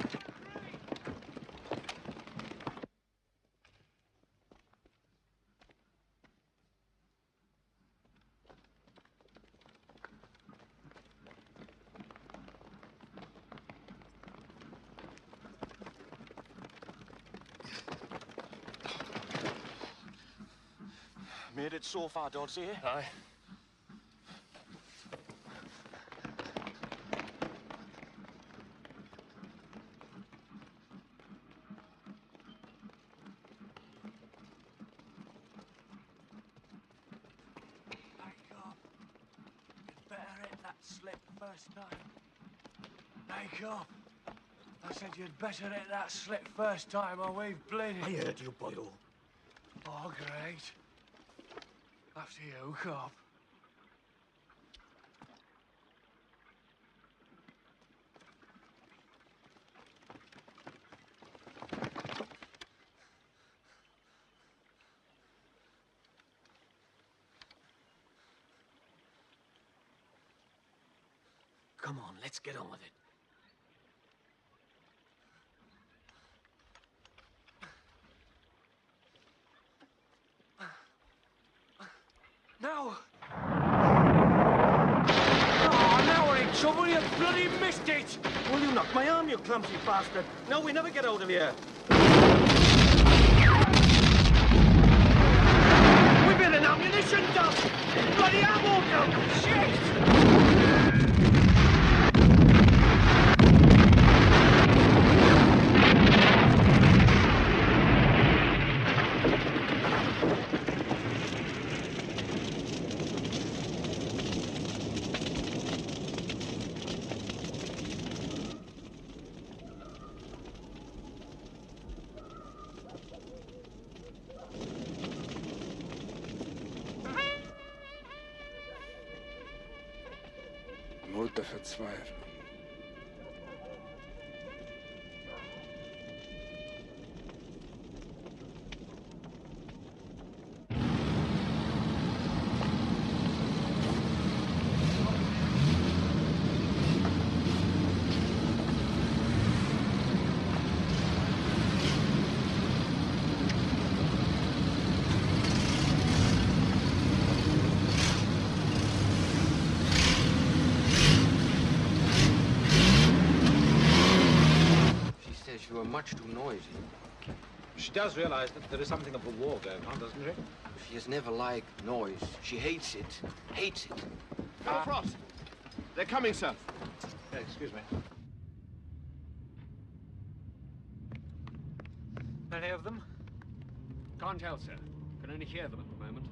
Made it so far, Doddsy, eh? Aye. Slip first time. Wake up. I said you'd better hit that slip first time or we've bleeding. I heard you, Boyle. Oh, great. After you, cop. Come on, let's get on with it. Now! Oh, now we're in trouble, you bloody missed it! Well, you knocked my arm, you clumsy bastard. No, we never get out of here. We've been an ammunition dump! Bloody ammo dump! Shit! Mut der Verzweiflung. You were much too noisy. She does realize that there is something of a war going on, doesn't she? She has never liked noise. She hates it. Hates it. Colonel Frost! They're coming, sir. Excuse me. Any of them? Can't tell, sir. Can only hear them at the moment.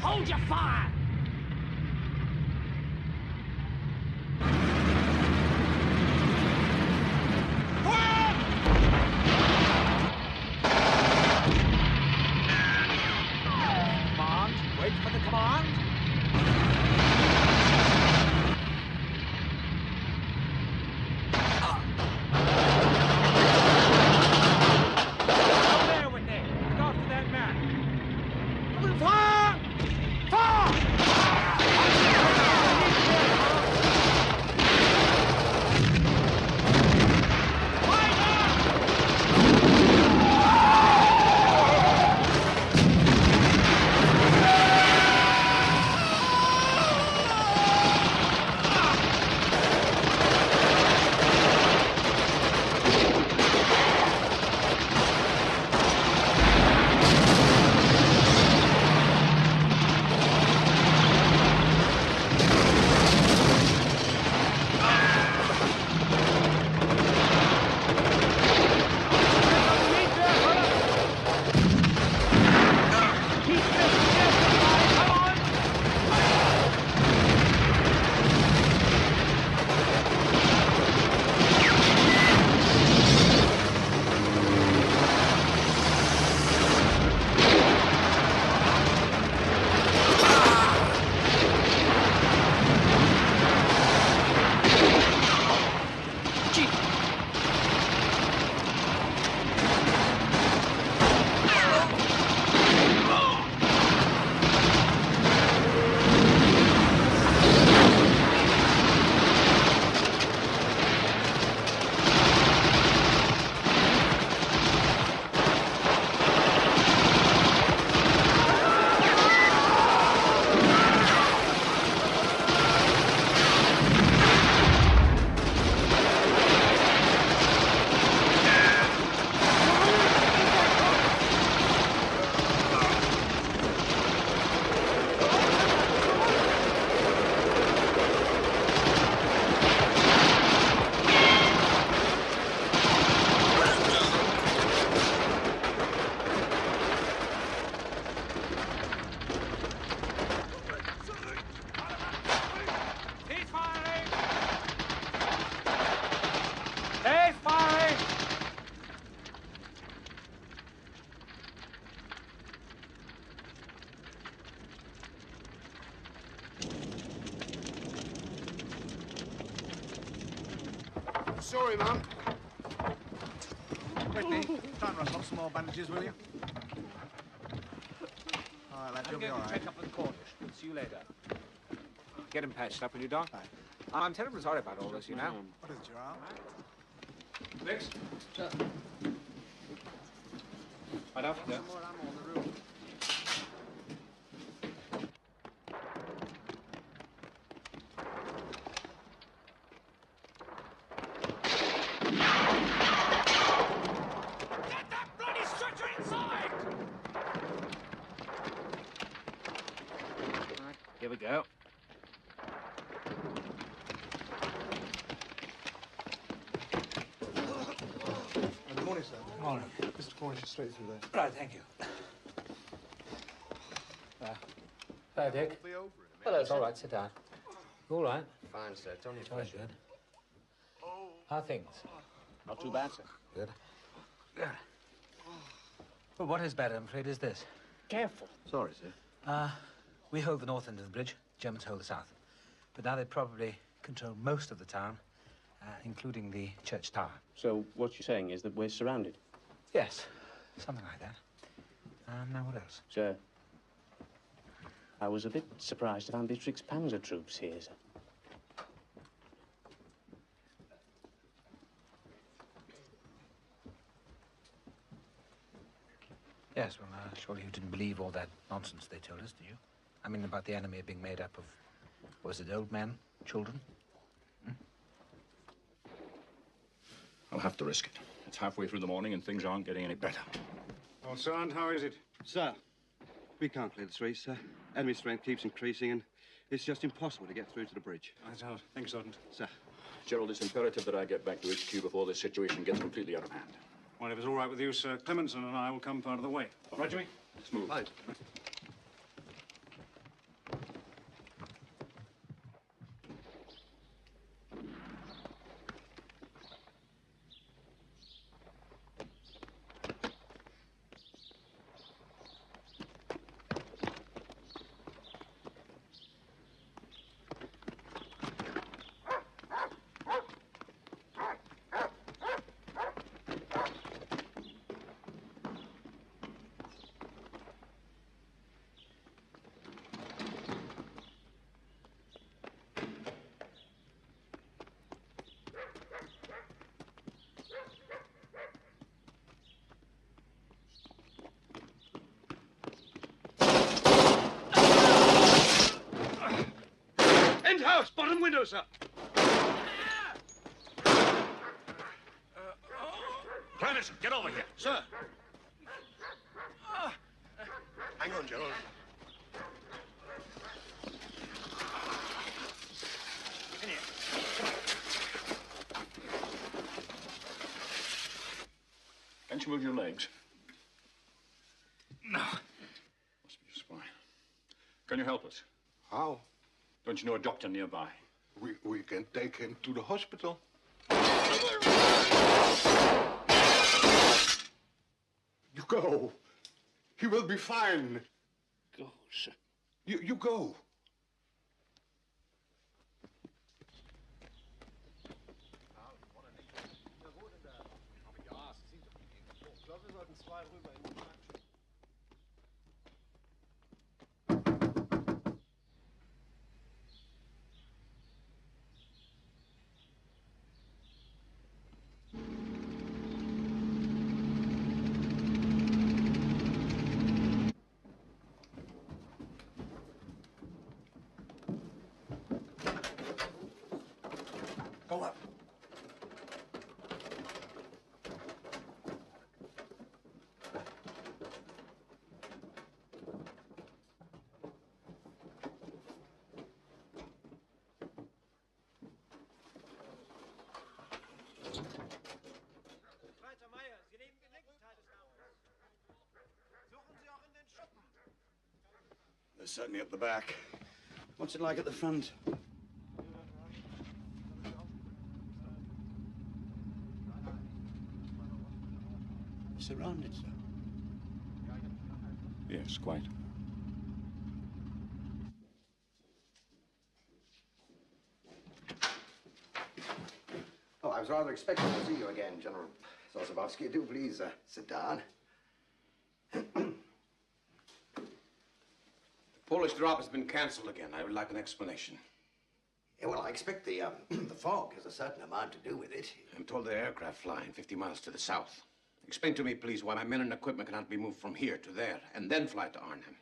Hold your fire! Command. Wait for the command. Go there with me. Look after that man. Fire! Fire! Sorry, Mum. Whitney, try and rustle up some more bandages, will you? All right, lad, you'll be all right. Check up with Cornish. See you later. Get him patched up, will you, Doc? I'm terribly sorry about all this, you know. What is it, your arm? Mix. Sir. Right up. Yeah. More ammo on the roof. Get that bloody stretcher inside! Right, here we go. Good morning, sir. Morning. Mr. Cornish is straight through there. Right, thank you. Hello, Dick. We'll be over in a minute. Hello, it's all right. Sit down. All right. Fine, sir. It's only a Jolly pleasure. good. How are things? Not too bad, sir. Good. Good. Well, what is bad, I'm afraid, is this. Careful. Sorry, sir. We hold the north end of the bridge. Germans hold the south. But now they probably control most of the town, including the church tower. So what you're saying is that we're surrounded? Yes, something like that. Now what else? Sir, I was a bit surprised to find Beatrix Panzer troops here, sir. Yes, well, surely you didn't believe all that nonsense they told us, did you? I mean, about the enemy being made up of, was it old men, children? I'll have to risk it. It's halfway through the morning and things aren't getting any better. Well, Sergeant, how is it? Sir, we can't clear the streets, sir. Enemy strength keeps increasing, and it's just impossible to get through to the bridge. Right out. Thank you, Sergeant. Sir. Gerald, it's imperative that I get back to HQ before this situation gets completely out of hand. Well, if it's all right with you, Sir Clemenson and I will come part of the way. Right, Jimmy? Let's move. Fine. House, bottom window, sir. Clemenson, get over here. Sir. Hang on, Gerald. In here. Can't you move your legs? No. Must be your spine. Can you help us? How? Don't you know a doctor nearby? We can take him to the hospital. You go. He will be fine. Go, sir. You go. Go up. They're certainly up the back. What's it like at the front? Surrounded, sir. Yes, quite. Oh, I was rather expecting to see you again, General Sosabowski. Do please sit down. The Polish drop has been cancelled again. I would like an explanation. Yeah, well, I expect the fog has a certain amount to do with it. I'm told there are aircraft flying 50 miles to the south. Explain to me, please, why my men and equipment cannot be moved from here to there and then fly to Arnhem.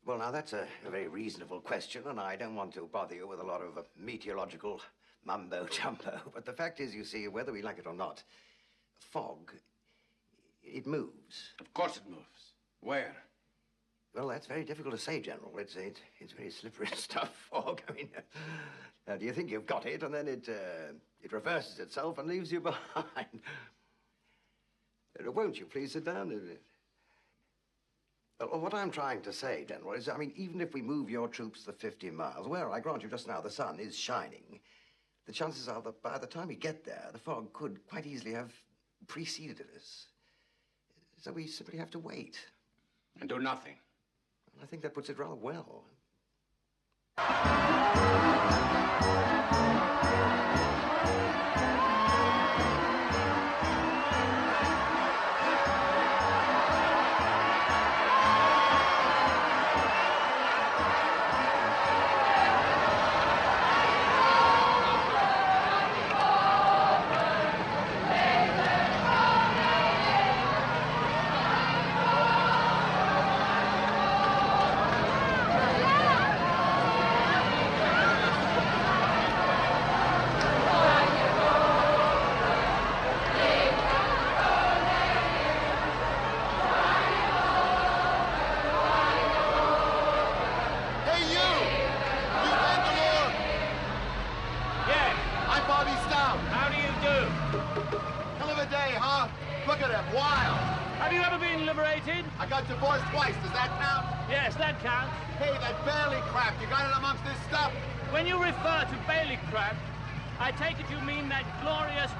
Well, now, that's a very reasonable question, and I don't want to bother you with a lot of meteorological mumbo-jumbo. But the fact is, you see, whether we like it or not, fog, it moves. Of course it moves. Where? Well, that's very difficult to say, General. It's very slippery stuff, fog. I mean, do you think you've got it, and then it reverses itself and leaves you behind? Won't you please sit down? Well, what I'm trying to say, General, is, I mean, even if we move your troops the 50 miles, where I grant you just now the sun is shining, the chances are that by the time we get there, the fog could quite easily have preceded us. So we simply have to wait. And do nothing. I think that puts it rather well.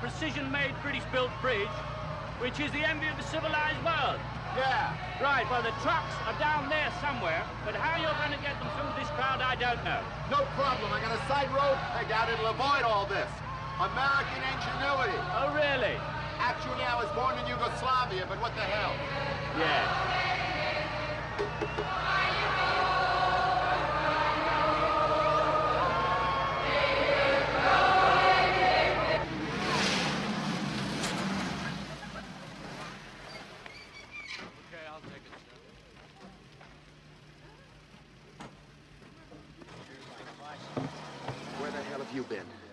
Precision-made British-built bridge, which is the envy of the civilized world. Yeah. Right, well, the trucks are down there somewhere, but how you're going to get them through this crowd, I don't know. No problem. I got a side road pegged out. It'll avoid all this. American ingenuity. Oh, really? Actually, I was born in Yugoslavia, but what the hell? Yeah.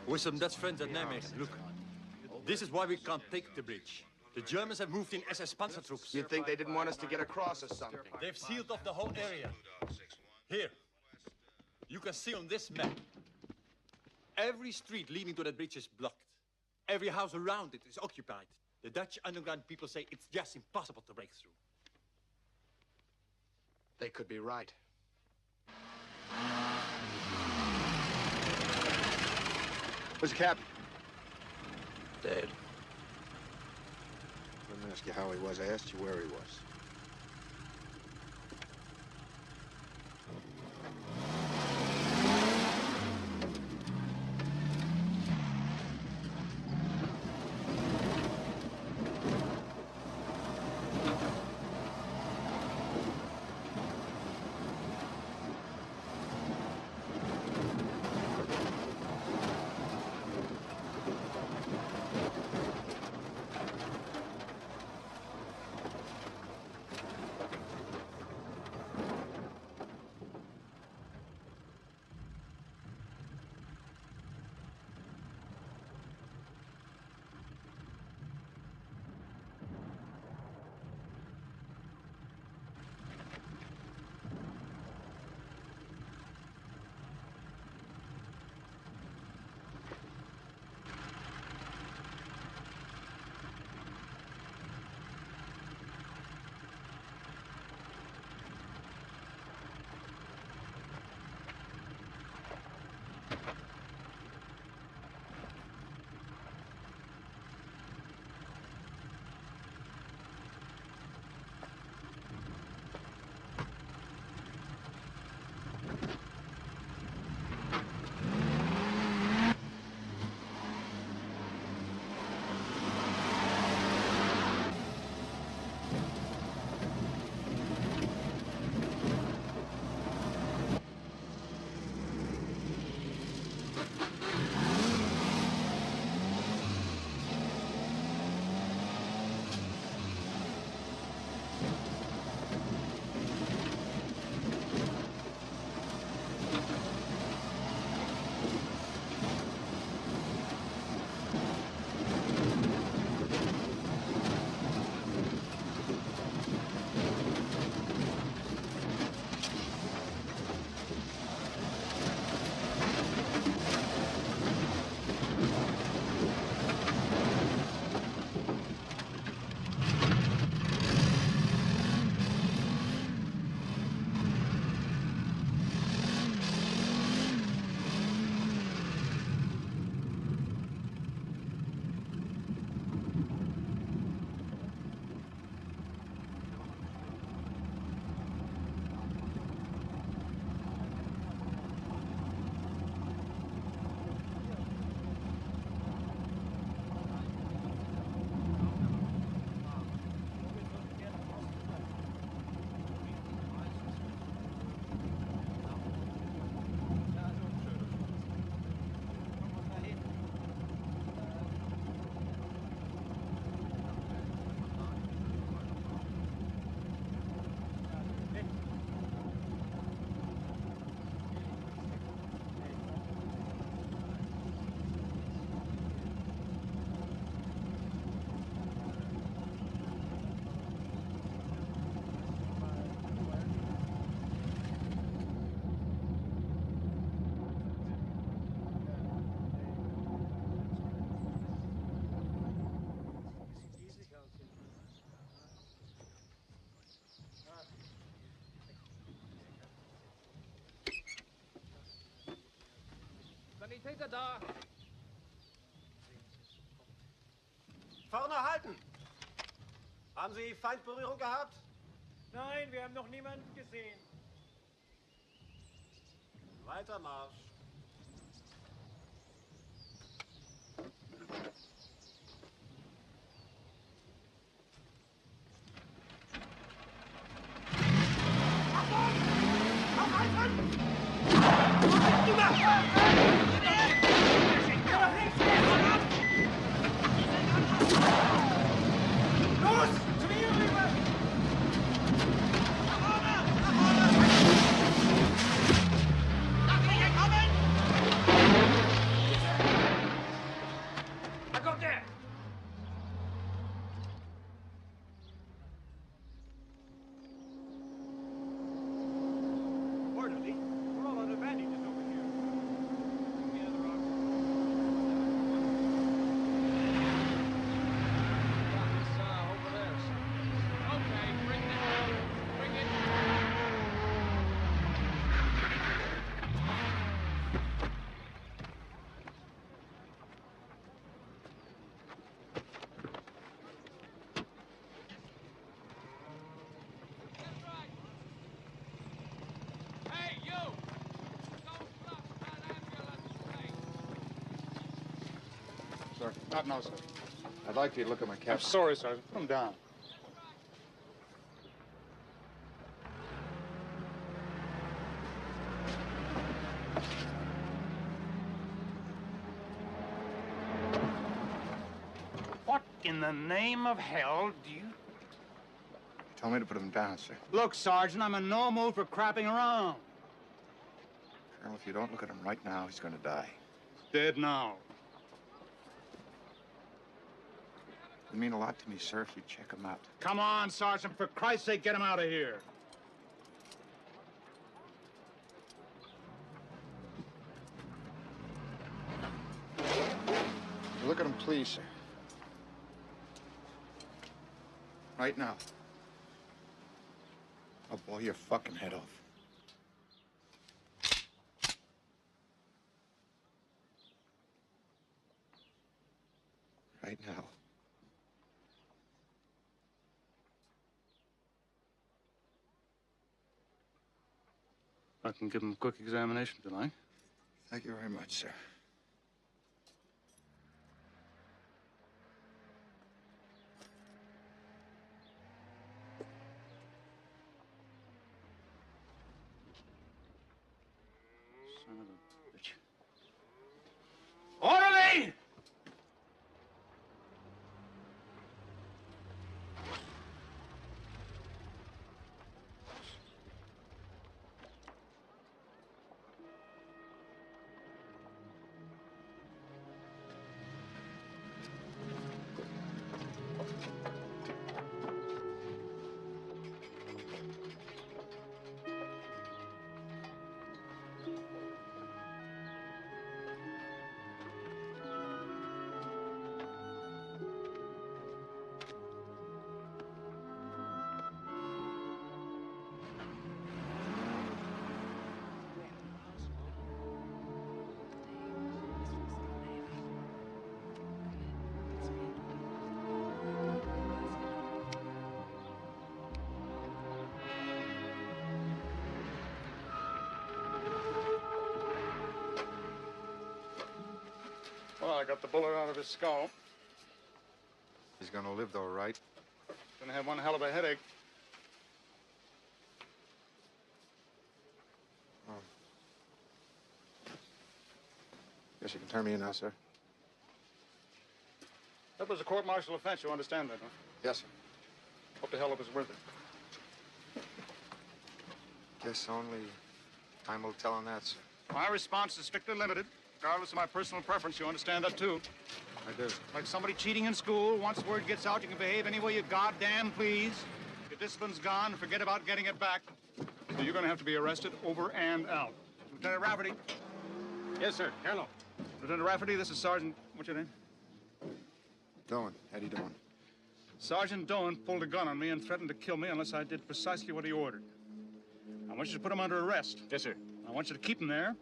With some Dutch friends at Nijmegen. Look, this is why we can't take the bridge. The Germans have moved in SS Panzer troops. You'd think they didn't want us to get across or something. They've sealed off the whole area. Here, you can see on this map. Every street leading to that bridge is blocked. Every house around it is occupied. The Dutch underground people say it's just impossible to break through. They could be right. Where's the captain? Dead. I didn't ask you how he was. I asked you where he was. Sanitäter da! Vorne halten! Haben Sie Feindberührung gehabt? Nein, wir haben noch niemanden gesehen. Weiter Marsch. Los! Zu mir rüber! Da kommt er! Orderly, we're all under bandages over here. Okay, bring it. Bring it. Hey, you! Don't fluff that ambulance thing. Sir, not now, sir. I'd like you to look at my cap. I'm sorry, Sergeant. Come down. What in the name of hell do you... Told me to put him down, sir. Look, Sergeant, I'm in no mood for crapping around. Colonel, if you don't look at him right now, he's gonna die. Dead now. It'd mean a lot to me, sir, if you check him out. Come on, Sergeant. For Christ's sake, get him out of here. Look at him, please, sir. Right now. I'll blow your fucking head off. Right now. I can give him a quick examination tonight. Thank you very much, sir. Son of a bitch. Orderly! Well, I got the bullet out of his skull. He's gonna live, though, right? Gonna have one hell of a headache. Oh. Guess you can turn me in now, sir. That was a court-martial offense. You understand that, huh? Yes, sir. Hope the hell it was worth it. Guess only time will tell on that, sir. My response is strictly limited, regardless of my personal preference. You understand that, too? I do. Like somebody cheating in school. Once word gets out, you can behave any way you goddamn please. Your discipline's gone. Forget about getting it back. So you're going to have to be arrested over and out. Lieutenant Rafferty. Yes, sir. Colonel. Lieutenant Rafferty, this is Sergeant... What's your name? Doan. Eddie Doan. Sergeant Doan pulled a gun on me and threatened to kill me unless I did precisely what he ordered. I want you to put him under arrest. Yes, sir. I want you to keep him there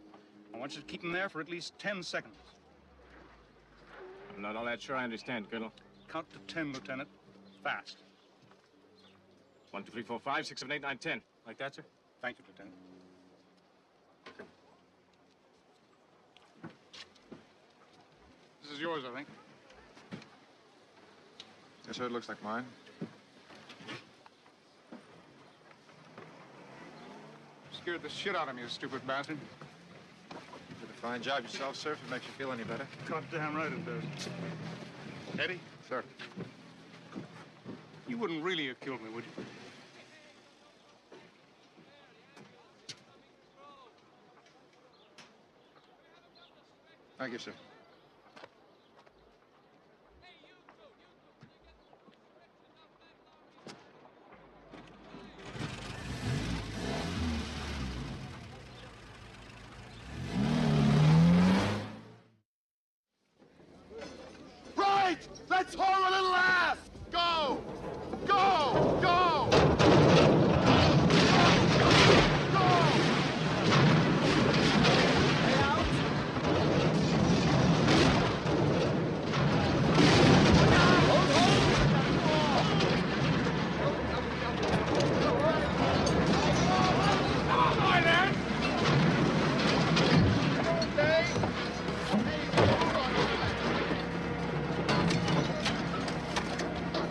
I want you to keep them there for at least 10 seconds. I'm not all that sure I understand, Colonel. Count to 10, Lieutenant. Fast. 1, 2, 3, 4, 5, 6, 7, 8, 9, 10. Like that, sir? Thank you, Lieutenant. This is yours, I think. Yes, sir, it looks like mine. Scared the shit out of me, you stupid bastard. You did a fine job yourself, sir, if it makes you feel any better. Goddamn right it does. Eddie? Sir. You wouldn't really have killed me, would you? Thank you, sir. Right! Let's haul a little ass! Go! Go! Go!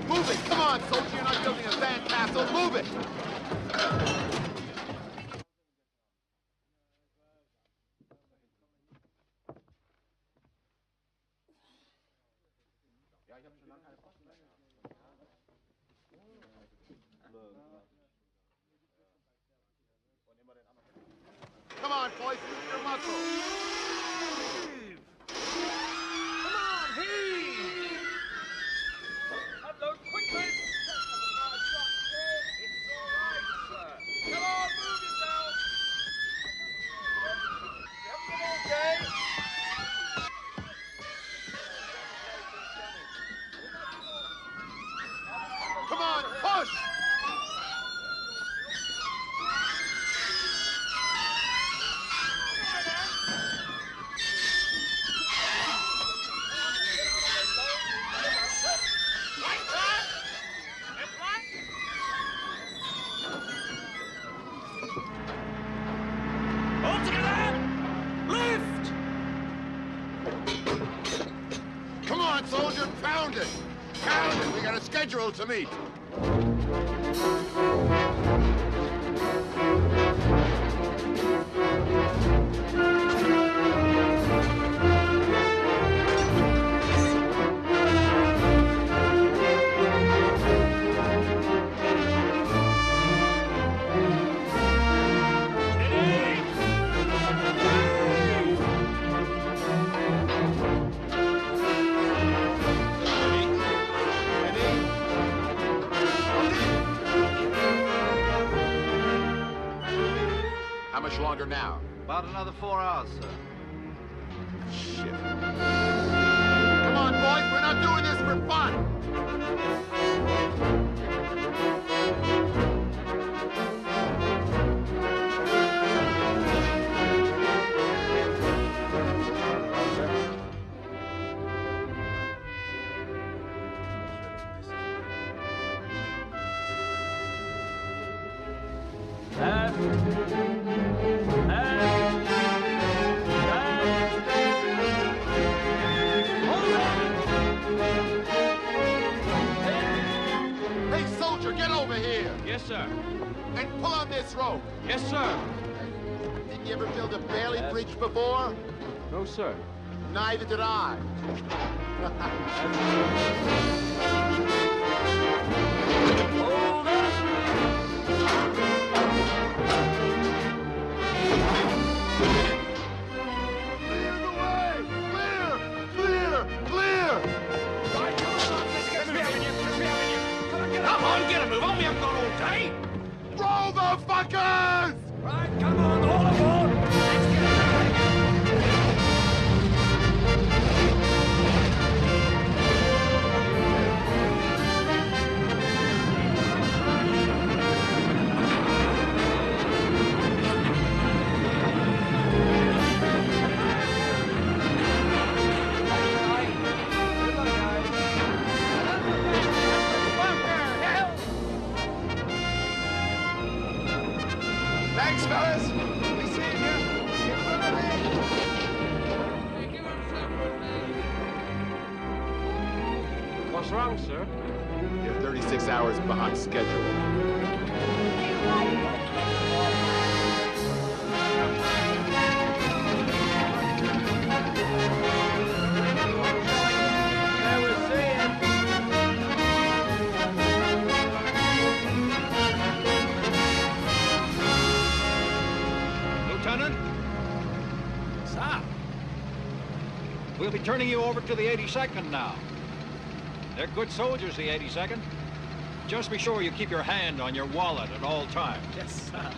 Move it! Come on, soldier! You're not building a sandcastle! Move it! Come on, boys, use your muscle. Come on, heave! Unload quickly! It's all right, sir. Come on, move yourself! You haven't all day? Come on, push! All together! Lift! Come on, soldier, pound it! Pound it! We got a schedule to meet. How much longer now? About another 4 hours, sir. Shit. Come on, boys, we're not doing this for fun. Hey, soldier, get over here. Yes, sir. And pull on this rope. Yes, sir. Didn't you ever build a Bailey bridge before? No, sir. Neither did I. Hold Come on, get a move on. We haven't got all day. Roll the fuckers! Right, come on, all aboard! Let's get Thanks, fellas. We see you. Keep moving. What's wrong, sir? You're 36 hours behind schedule. Lieutenant? Sir? We'll be turning you over to the 82nd now. They're good soldiers, the 82nd. Just be sure you keep your hand on your wallet at all times. Yes, sir.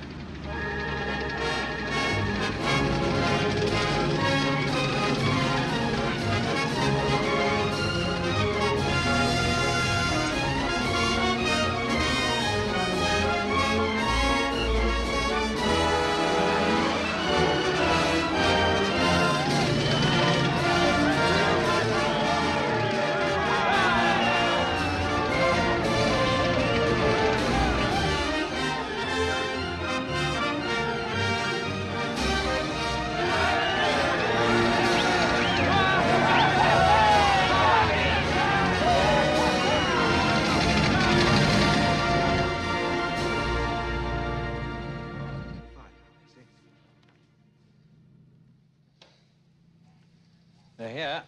They're here.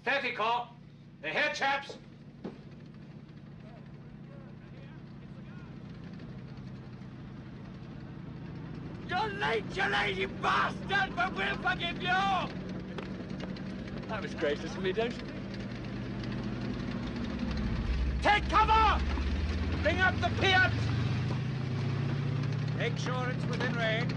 Steady, Cole. They're here, chaps. You're late, you lazy bastard, but we'll forgive you! That was gracious of me, don't you think? Take cover! Bring up the Piat! Make sure it's within range.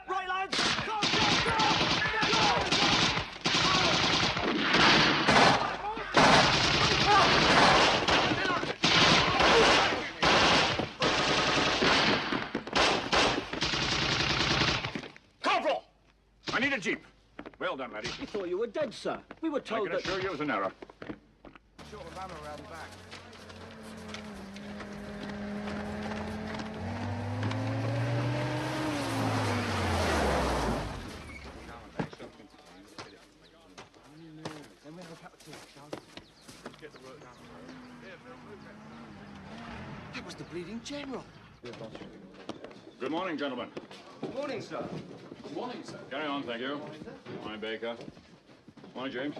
Right, lads! Go, go, go! Corporal! I need a jeep. Well done, laddie. We thought you were dead, sir. We were I told can that... assure you it was an error. Short of ammo around the back. That was the bleeding general. Good morning, gentlemen. Good morning, sir. Good morning, sir. Carry on, thank you. Morning, Baker. Morning, James.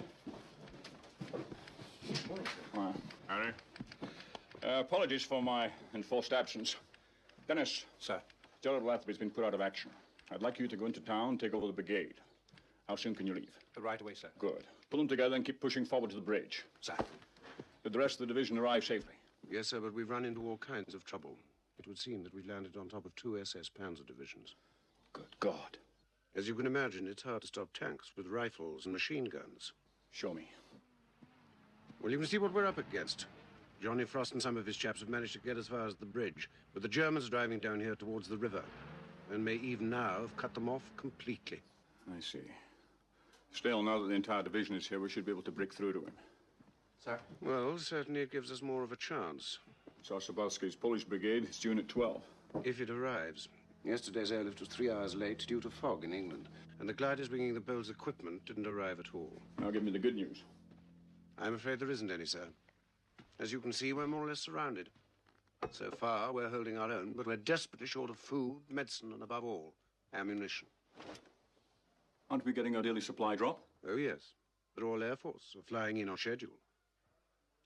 Morning, sir. Morning. Harry. Apologies for my enforced absence. Dennis. Sir. Gerald Lathby's been put out of action. I'd like you to go into town, take over the brigade. How soon can you leave? Right away, sir. Good. Pull them together and keep pushing forward to the bridge. Sir. Did the rest of the division arrive safely? Yes, sir, but we've run into all kinds of trouble. It would seem that we've landed on top of 2 SS Panzer divisions. Good God. As you can imagine, it's hard to stop tanks with rifles and machine guns. Show me. Well, you can see what we're up against. Johnny Frost and some of his chaps have managed to get as far as the bridge, but the Germans are driving down here towards the river, and may even now have cut them off completely. I see. Still, now that the entire division is here, we should be able to break through to him. Sir? Well, certainly it gives us more of a chance. Sosabowski's Polish brigade is due at 12. If it arrives. Yesterday's airlift was 3 hours late due to fog in England. And the gliders bringing the Bowles equipment didn't arrive at all. Now give me the good news. I'm afraid there isn't any, sir. As you can see, we're more or less surrounded. So far, we're holding our own, but we're desperately short of food, medicine, and above all, ammunition. Aren't we getting our daily supply drop? Oh, yes. The Royal Air Force are flying in on schedule.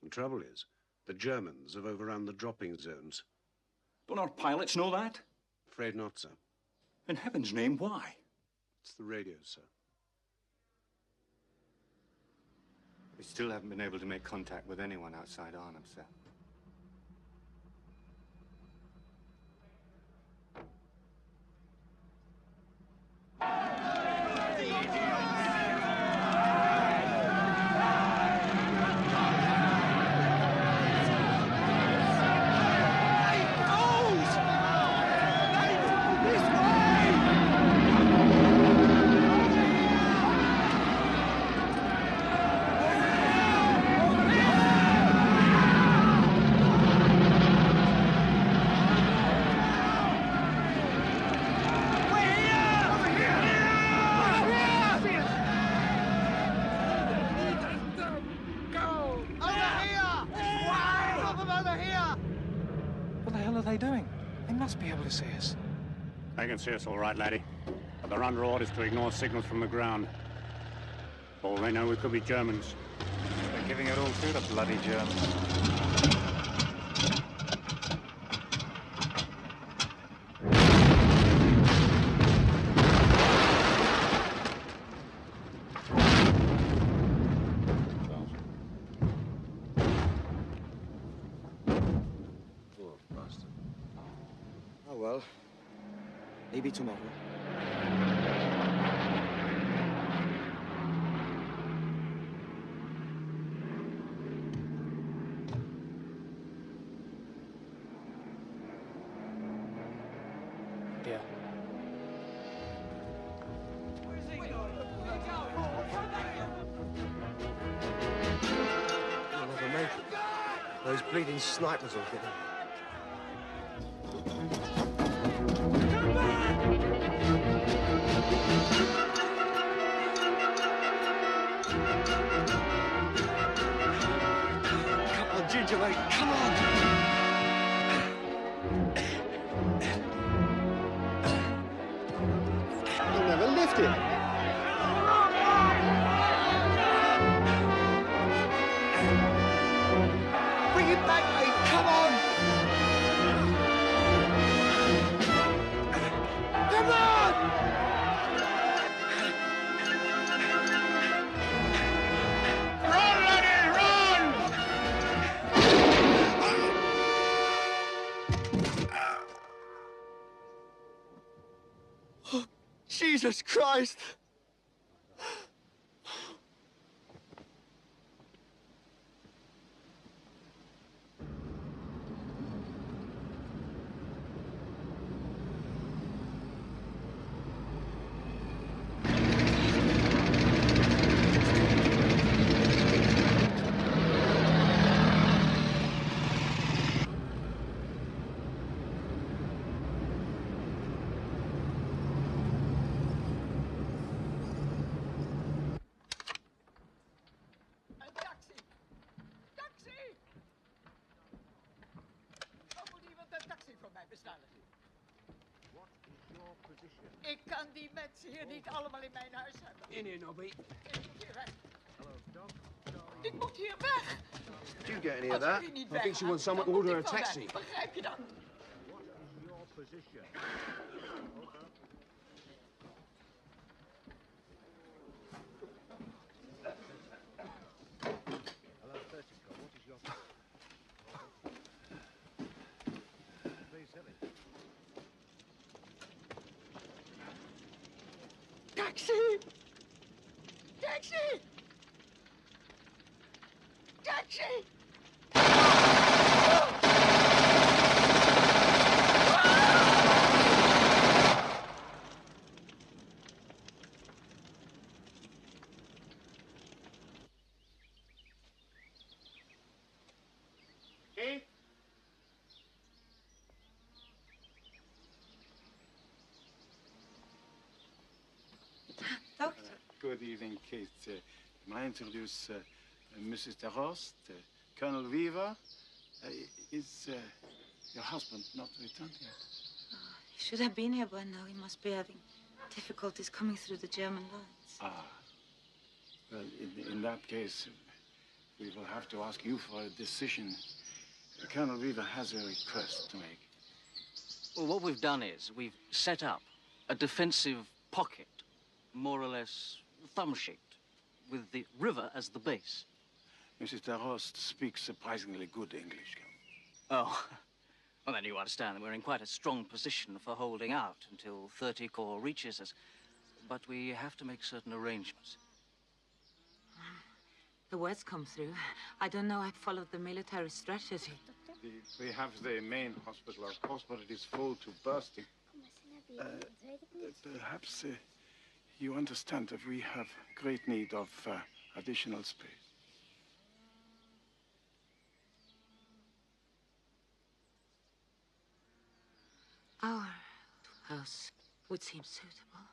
The trouble is, the Germans have overrun the dropping zones. Don't our pilots know that? Afraid not, sir. In heaven's name, why? It's the radios, sir. We still haven't been able to make contact with anyone outside Arnhem, sir. They can see us all right, laddie. But they're under orders to ignore signals from the ground. All they know, we could be Germans. They're giving it all to the bloody Germans. Poor bastard. Oh, well. Maybe tomorrow. Yeah. You'll never make it. Those bleeding snipers will get him. Come on, Ginger, mate, come on! You'll never lift it. Bring it back, mate, come on! Come on! Run, laddie, run! Oh, Jesus Christ! Ik kan die mensen hier niet allemaal in mijn huis hebben. In here, Nobby. Ik moet hier weg. Ik moet hier weg. Did you get any of that? I think she wants someone to order a taxi. Begrijp je dan? Your position. Hello, 30. What is your... Please, Ellie. Taxi! Taxi! Taxi! Kate, may I introduce Mrs. DeRost, Colonel Weaver. Is your husband not returned yet? He should have been here by now. He must be having difficulties coming through the German lines. Ah. Well, in that case, we will have to ask you for a decision. Colonel Weaver has a request to make. Well, what we've done is we've set up a defensive pocket, more or less thumb-shaped, with the river as the base. Mrs. DeRost speaks surprisingly good English. Oh, well, then you understand that we're in quite a strong position for holding out until 30 Corps reaches us. But we have to make certain arrangements. The words come through. I don't know. I followed the military strategy. We have the main hospital, of course, but it is full to bursting. Perhaps you understand that we have great need of additional space. Our house would seem suitable.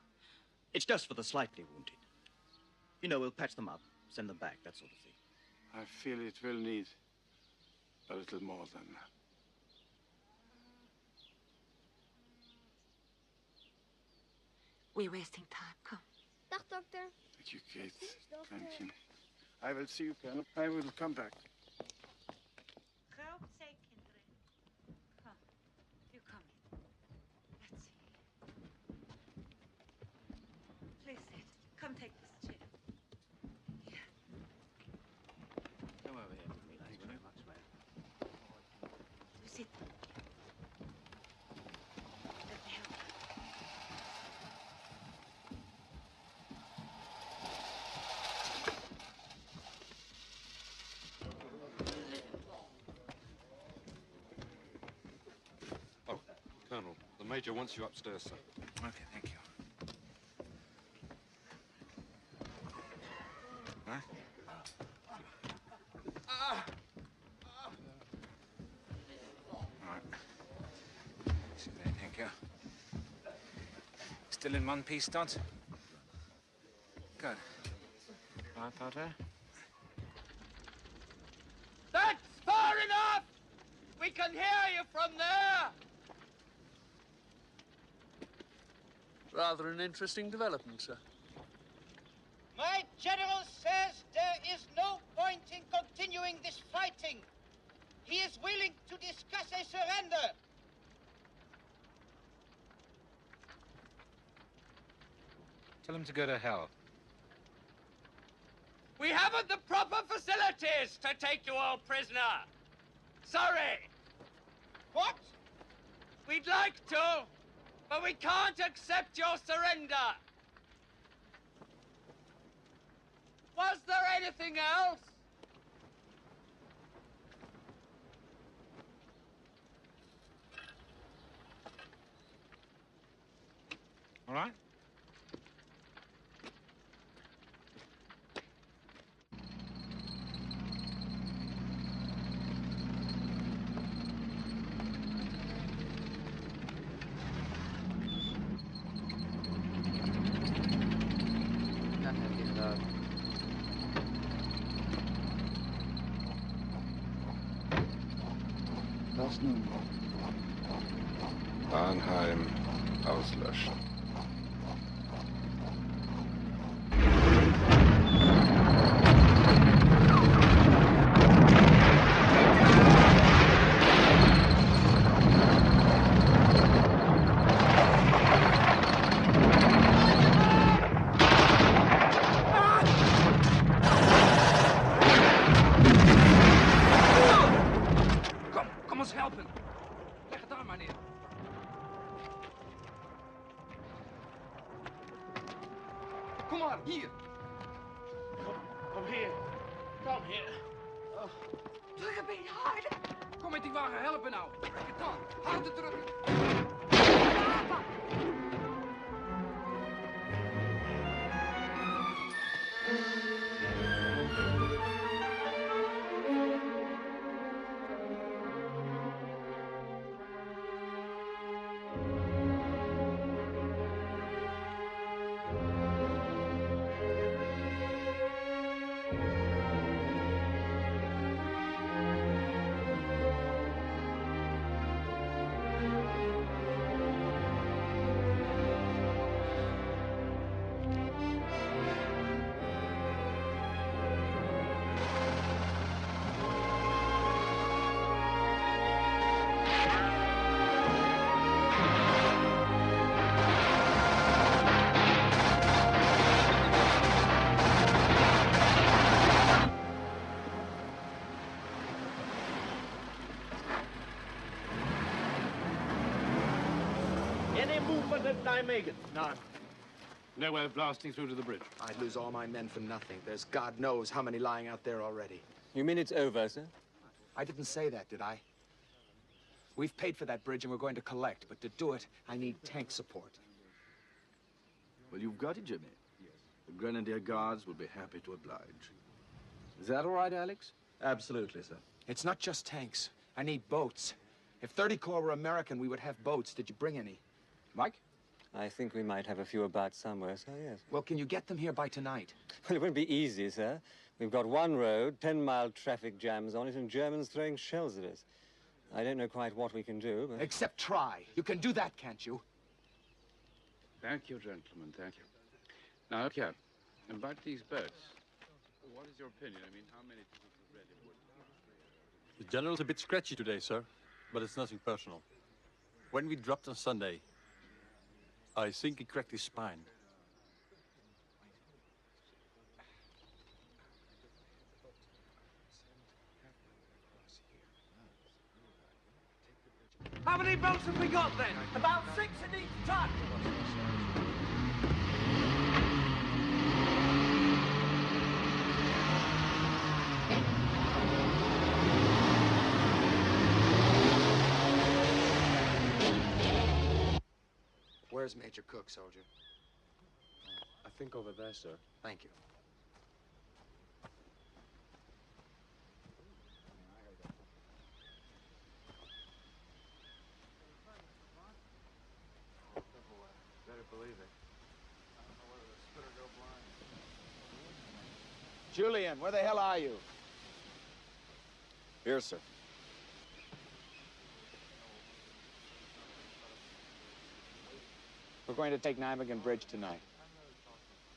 It's just for the slightly wounded. You know, we'll patch them up, send them back, that sort of thing. I feel it will need a little more than that. We're wasting time. Come. Dag, dokter. Thank you, Kate. Thank you. I will see you, Colonel. I will come back. Help, say, kinderen. Come. You come in. Let's see. Please sit. Come take this chair. Here. Come over here with me. Thank you very much, ma'am. You sit. Let me help you. Colonel, the Major wants you upstairs, sir. Okay, thank you. Huh? All right. Thank you. Still in one piece, Dodds? Good. Right, Potter? That's far enough! We can hear you from there! Rather an interesting development, sir. My general says there is no point in continuing this fighting. He is willing to discuss a surrender. Tell him to go to hell. We haven't the proper facilities to take you all prisoner. Sorry. What? We'd like to, but we can't accept your surrender. Was there anything else? All right? Was nun? Arnheim auslöschen. Kom ons helpen. Leg het aan, maar neer. Kom maar, hier. Kom hier. Kom hier. Doe je been harder. Kom met die wagen helpen nou. Leg het aan. Harder drukken. Nijmegen? None. No way of blasting through to the bridge. I'd lose all my men for nothing. There's God knows how many lying out there already. You mean it's over, sir? I didn't say that, did I? We've paid for that bridge and we're going to collect, but to do it, I need tank support. Well, you've got it, Jimmy. The Grenadier Guards will be happy to oblige. Is that all right, Alex? Absolutely, sir. It's not just tanks. I need boats. If 30 Corps were American, we would have boats. Did you bring any? Mike? I think we might have a few about somewhere, sir, yes. Well, can you get them here by tonight? Well, it won't be easy, sir. We've got one road, 10-mile traffic jams on it, and Germans throwing shells at us. I don't know quite what we can do, but... Except try. You can do that, can't you? Thank you, gentlemen, thank you. Now, look here. About these boats, what is your opinion? I mean, how many people ready would... The general's a bit scratchy today, sir, but it's nothing personal. When we dropped on Sunday, I think he cracked his spine. How many boats have we got then? About 6 in each tug. Where's Major Cook, soldier? I think over there, sir. Thank you. Better believe it. Julian, where the hell are you? Here, sir. We're going to take Nijmegen Bridge tonight.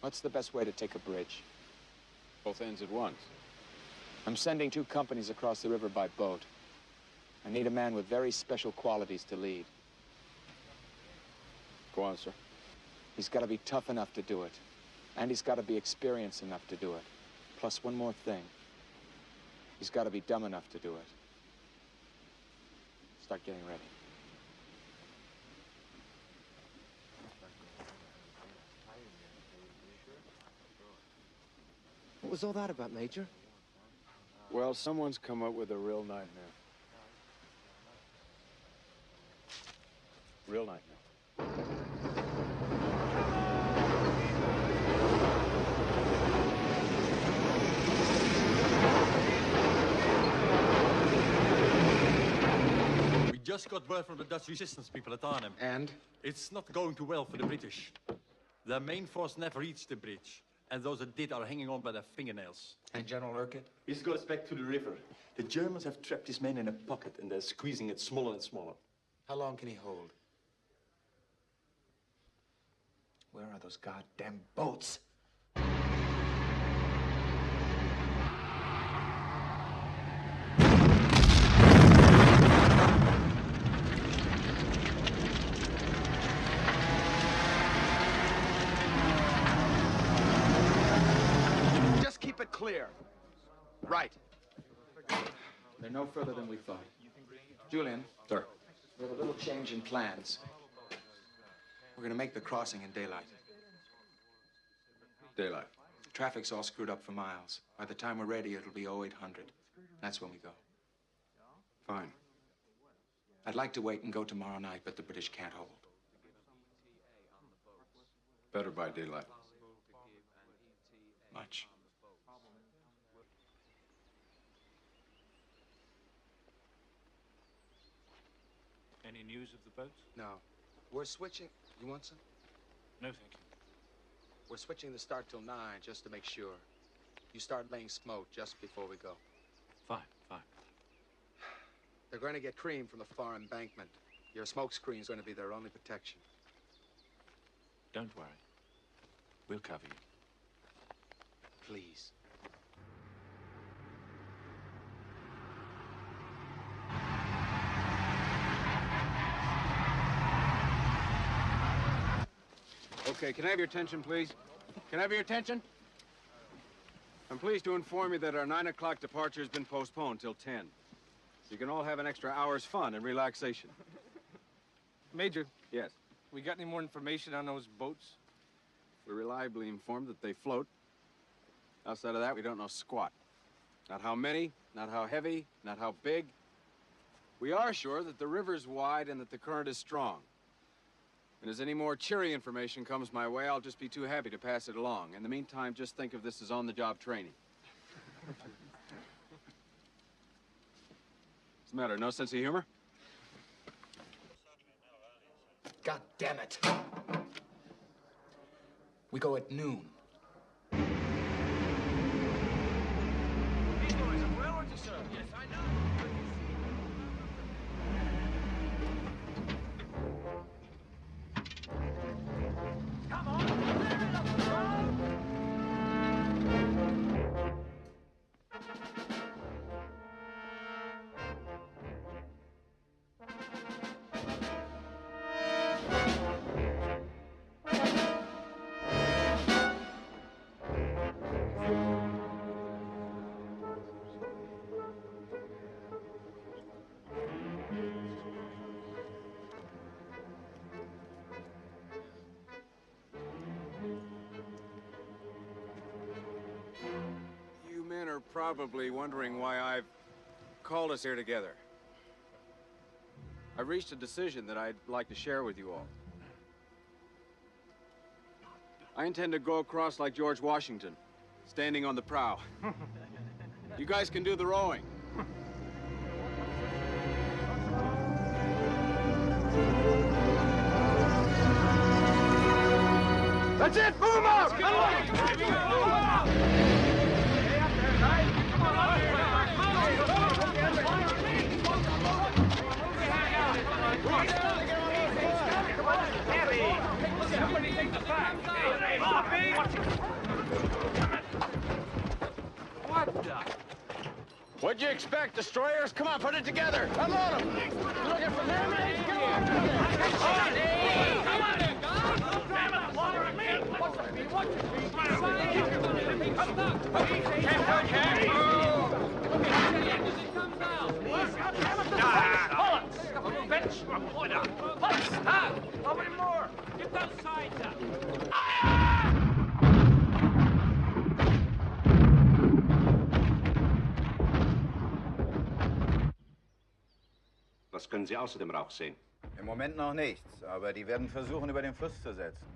What's the best way to take a bridge? Both ends at once. I'm sending 2 companies across the river by boat. I need a man with very special qualities to lead. Go on, sir. He's got to be tough enough to do it. And he's got to be experienced enough to do it. Plus one more thing. He's got to be dumb enough to do it. Start getting ready. What was all that about, Major? Well, someone's come up with a real nightmare. Real nightmare. We just got word from the Dutch resistance people at Arnhem. And? It's not going too well for the British. Their main force never reached the bridge. And those that did are hanging on by their fingernails. And General Urquhart? He's got us back to the river. The Germans have trapped his men in a pocket and they're squeezing it smaller and smaller. How long can he hold? Where are those goddamn boats? Just keep it clear. Right. They're no further than we thought. Julian. Sir. We have a little change in plans. We're gonna make the crossing in daylight. Daylight. Traffic's all screwed up for miles. By the time we're ready, it'll be 0800. That's when we go. Fine. I'd like to wait and go tomorrow night, but the British can't hold. Better by daylight. Much. Any news of the boats? No. We're switching. You want some? No, thank you. We're switching the start till 9, just to make sure. You start laying smoke just before we go. Fine, fine. They're going to get cream from the far embankment. Your smoke screen's going to be their only protection. Don't worry. We'll cover you. Please. Okay, can I have your attention, please? Can I have your attention? I'm pleased to inform you that our 9 o'clock departure has been postponed till 10. So you can all have an extra hour's fun and relaxation. Major. Yes. We got any more information on those boats? We're reliably informed that they float. Outside of that, we don't know squat. Not how many, not how heavy, not how big. We are sure that the river's wide and that the current is strong. And as any more cheery information comes my way, I'll just be too happy to pass it along. In the meantime, just think of this as on-the-job training. What's the matter? No sense of humor? God damn it. We go at noon. These boys are priority, sir. Yes, I know. Come on, clear it up, bro! You men are probably wondering why I've called us here together. I've reached a decision that I'd like to share with you all. I intend to go across like George Washington, standing on the prow. You guys can do the rowing. That's it! Move out! Somebody take the back! What the? What'd you expect, destroyers? Come on, put it together! Unload them! You looking for mermaids? Come on! Come on! How many more? Get those sides up! Was können Sie außer dem Rauch sehen? Im Moment noch nichts, aber die werden versuchen, über den Fluss zu setzen.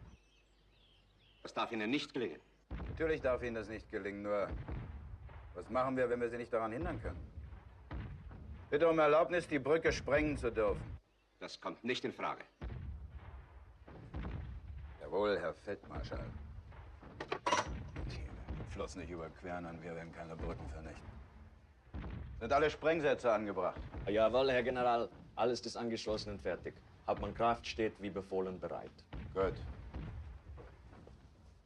Das darf Ihnen nicht gelingen. Natürlich darf Ihnen das nicht gelingen, nur was machen wir, wenn wir Sie nicht daran hindern können? Bitte um Erlaubnis, die Brücke sprengen zu dürfen. Das kommt nicht in Frage. Jawohl, Herr Feldmarschall. Den Fluss nicht überqueren und wir werden keine Brücken vernichten. Sind alle Sprengsätze angebracht? Jawohl, Herr General. Alles ist angeschlossen und fertig. Hauptmann Kraft steht wie befohlen bereit. Gut.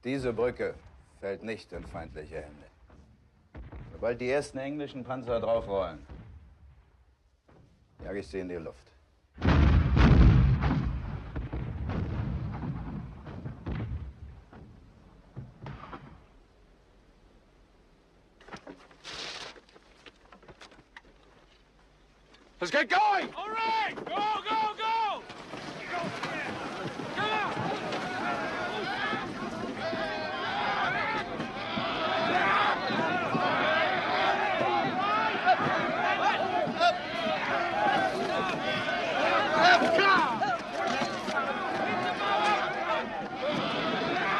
Diese Brücke fällt nicht in feindliche Hände. Sobald die ersten englischen Panzer draufrollen, jage ich sie in die Luft. Let's get going! All right! Go, go, go! Come on!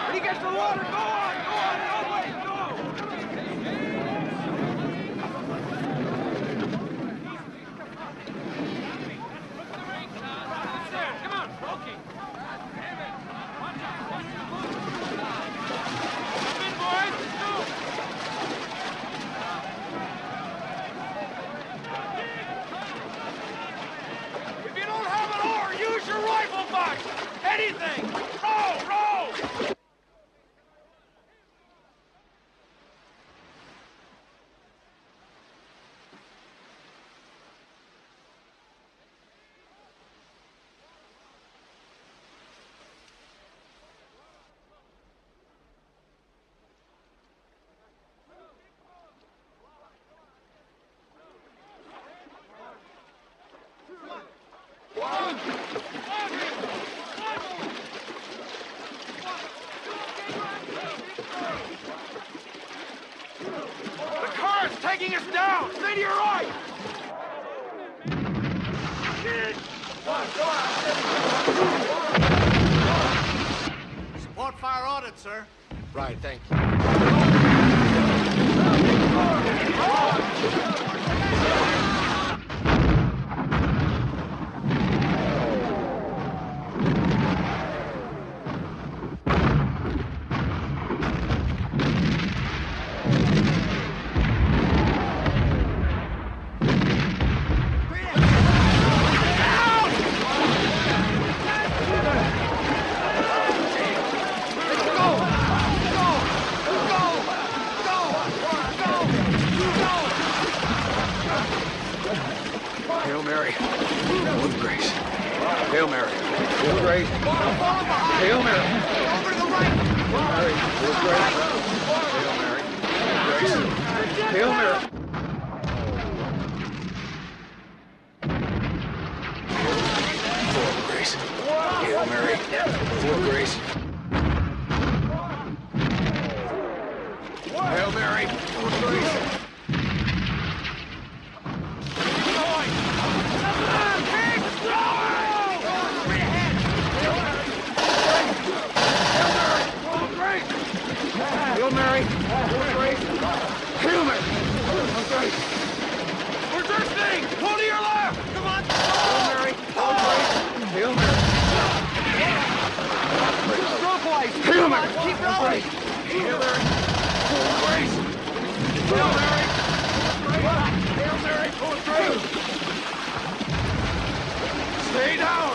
When he gets the water, go on! Go on! No way! Come on! Okay. Come in, boys! Let's go! If you don't have an oar, use your rifle butt! Anything! Row! Row! One! bringing us down! Stay to your right! Support fire ordered, sir. Right, thank you. Hail Mary, full of grace. Hail Mary, full of grace. Hail Mary. Over to the right. Hail Mary, full of grace. Hail Mary, full of grace. Hail Mary. Full of grace. Hail Mary, full of grace. Hail Mary, full of grace. Hail Mary, full of grace. Hail Mary, full of grace. We're drifting! Pull to your left! Come on! Hail Mary, full of grace. Hail Mary. Stroke lights! Hail Mary, keep rolling! Hail Mary, full of grace. Hail Mary, Hail Mary, full of grace. Stay down!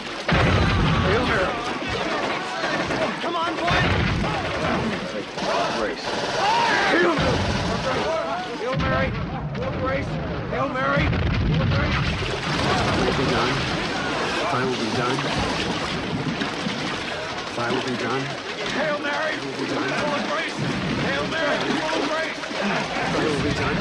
Hail Mary. Come on, boys! Grace. Hail Mary! Hail Mary! Full of grace! Hail Mary! Full of grace! Will be done. Fire will be done. Fire will be done. Hail Mary! Will be done. Full of grace! Hail Mary! Full of grace! Fire will be done.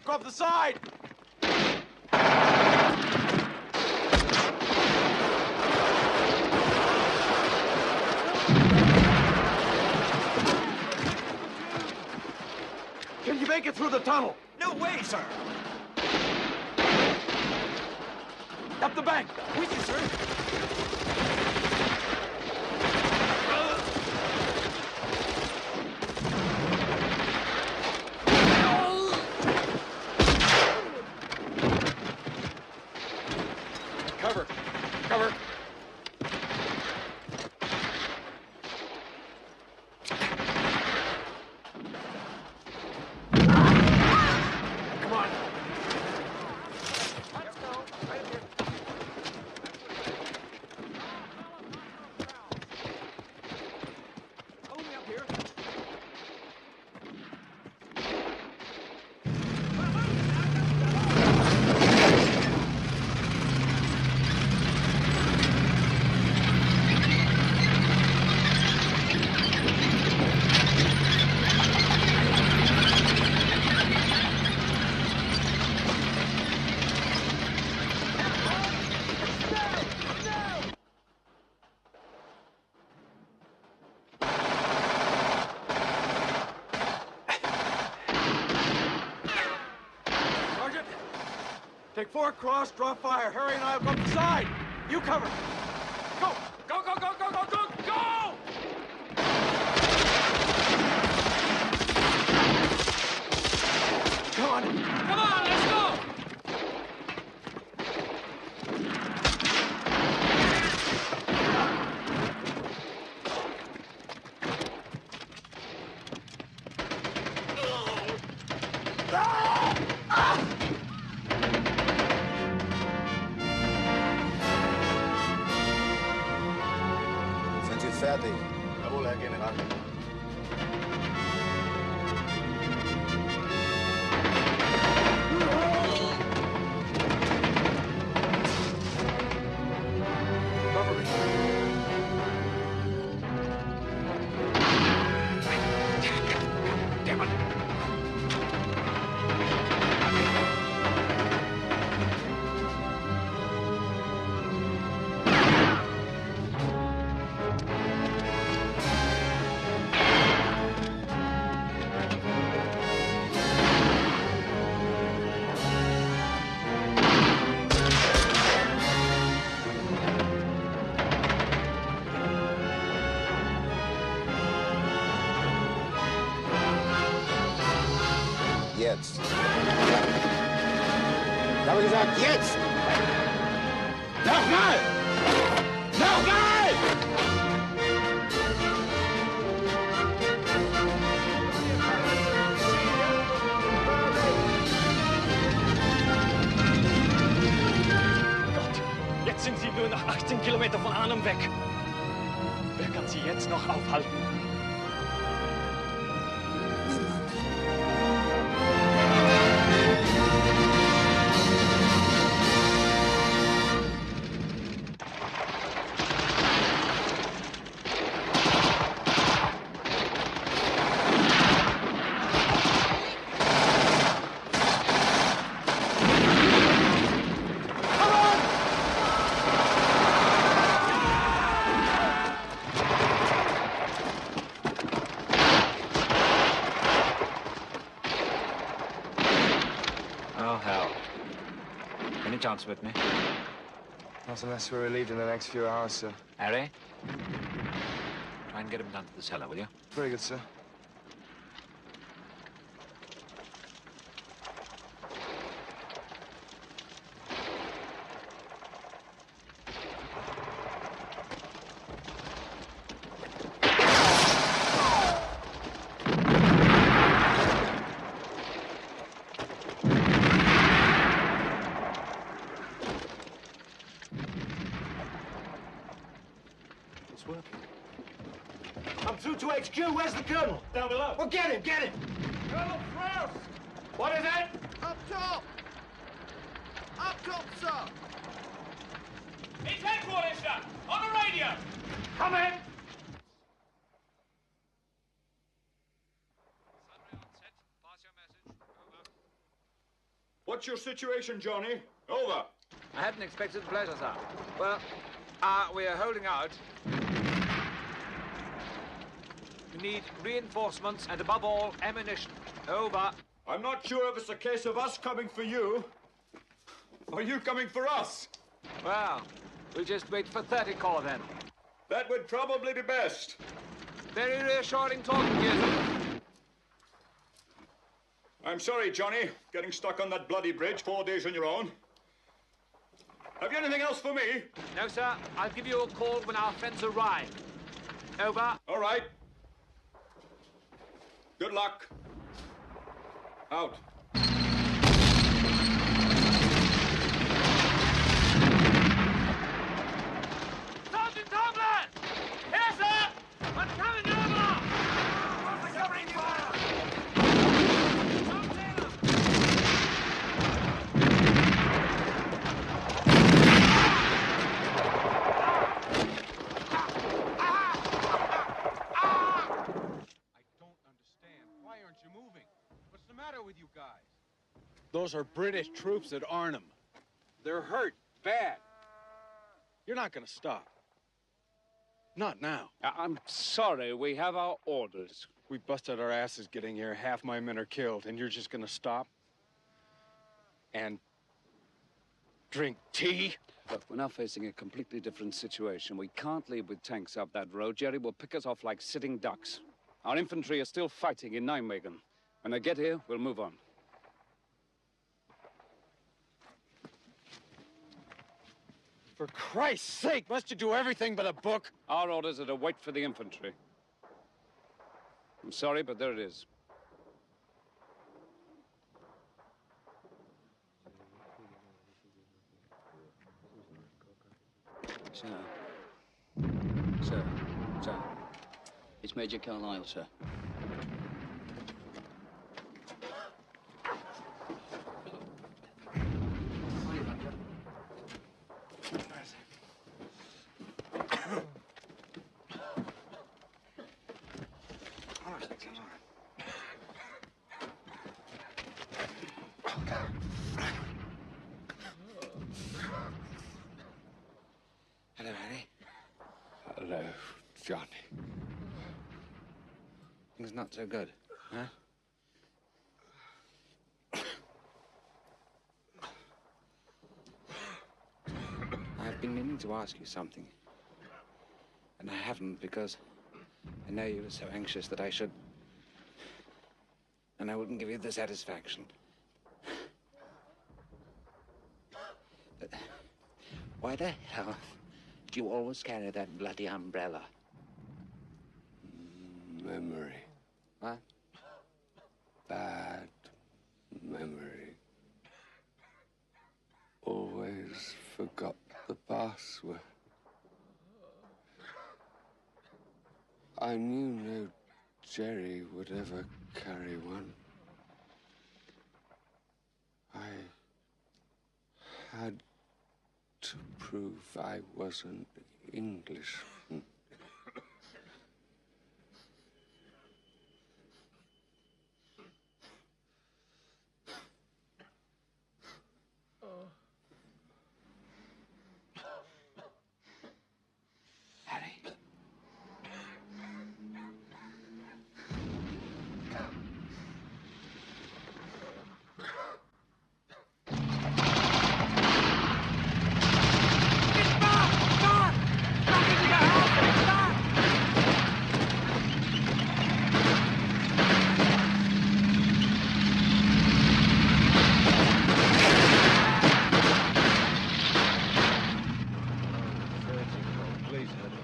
Go up the side! Can you make it through the tunnel? No way, sir. Up the bank! With you, sir. Cover! Cover! Come on! Hold me up here. Sergeant, take 4 across, draw fire. Harry and I'll go up the side. You cover. Go! Go, go, go, go, go, go, go! Come on. on! Come on, let's go! Sind Sie fertig? Jawohl, Herr General. Jetzt. Ich habe gesagt, jetzt! Nochmal! Nochmal! Gott, jetzt sind Sie nur noch 18 Kilometer von Arnhem weg. Wer kann Sie jetzt noch aufhalten? Oh, hell. Any chance with me? Not unless we're relieved in the next few hours, sir. Harry? Try and get him down to the cellar, will you? Very good, sir. It's working. I'm through to HQ. Where's the Colonel? Down below. Well, get him, get him! Colonel Frost! What is it? Up top! Up top, sir! It's headquarters, sir! On the radio! Come in! What's your situation, Johnny? Over. I hadn't expected the pleasure, sir. Well, we are holding out. We need reinforcements and, above all, ammunition. Over. I'm not sure if it's a case of us coming for you, or you coming for us. Well, we'll just wait for 30 corps then. That would probably be best. Very reassuring talking to you. I'm sorry, Johnny, getting stuck on that bloody bridge 4 days on your own. Have you anything else for me? No, sir. I'll give you a call when our friends arrive. Over. All right. Good luck. Out. Sergeant Tomlin! Here, sir! I'm coming over! What's the covering fire? With you guys? Those are British troops at Arnhem. They're hurt, bad. You're not gonna stop. Not now. I'm sorry, we have our orders. We busted our asses getting here. Half my men are killed, and you're just gonna stop? And drink tea? Look, we're now facing a completely different situation. We can't leave with tanks up that road. Jerry will pick us off like sitting ducks. Our infantry are still fighting in Nijmegen. When they get here, we'll move on. For Christ's sake, must you do everything but a book? Our orders are to wait for the infantry. I'm sorry, but there it is. Sir. Sir. Sir. It's Major Carlyle, sir. Hello, Harry. Hello, Johnny. Things not so good, huh? I've been meaning to ask you something. And I haven't because I know you were so anxious that I should. And I wouldn't give you the satisfaction. But why the hell do you always carry that bloody umbrella? Memory. What? Bad memory. Always forgot the password. I knew no Jerry would ever carry one. I had to prove I wasn't English. Harry. Please, Eddie.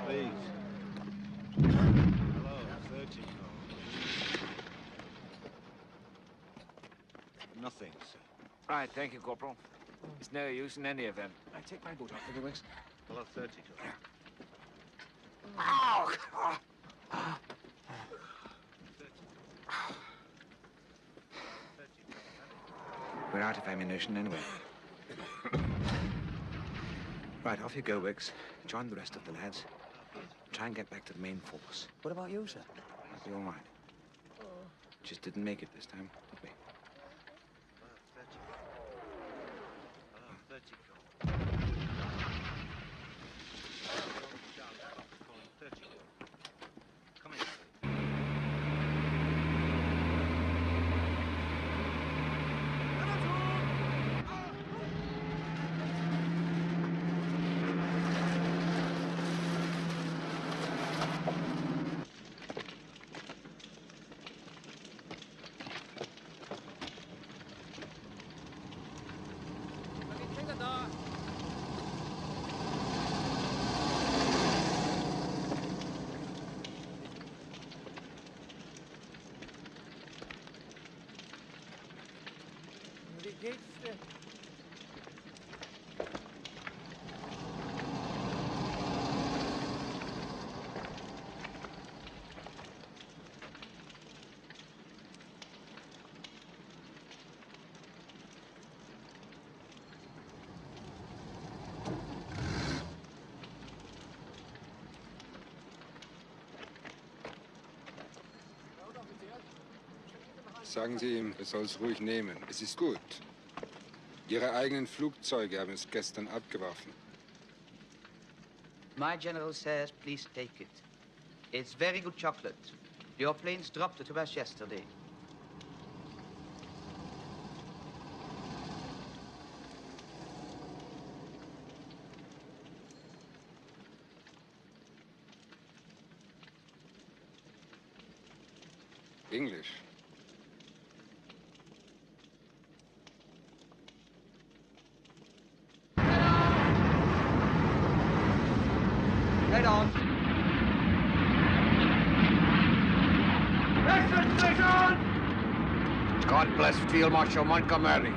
Please. Hello, 13. Nothing, sir. Right, thank you, Corporal. It's no use in any event. I take my boot off for the Wicks. Hello, 32. Ow! We're out of ammunition anyway. Right, off you go, Wicks. Join the rest of the lads. Try and get back to the main force. What about you, sir? That'll be all right. Just didn't make it this time, did we? Wie geht's denn? Sagen Sie ihm, er soll es ruhig nehmen. Es ist gut. Ihre eigenen Flugzeuge haben es gestern abgeworfen. My general says, please take it. It's very good chocolate. Your planes dropped it to us yesterday. English. God bless Field Marshal Montgomery.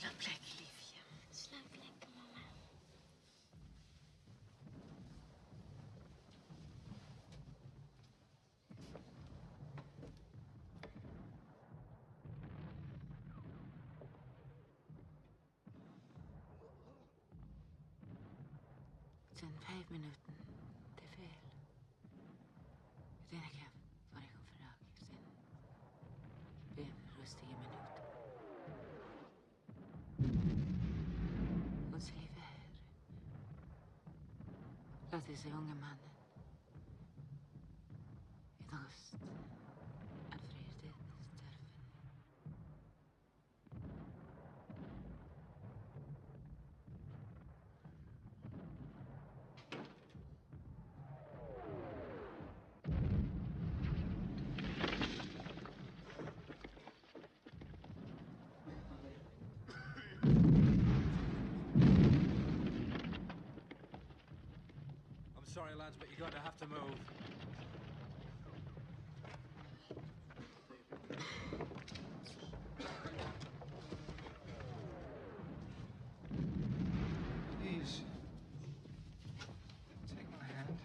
Slaap lekker, liefje. Slaap lekker, mama. Het zijn 5 minuten te veel. Het enige wat ik op vraag zijn 5 rustige minuten. Onze lieve Heer, laat deze jonge mannen in rust en vrede sterven. I'm sorry, lads, but you're going to have to move. Please. Take my hand.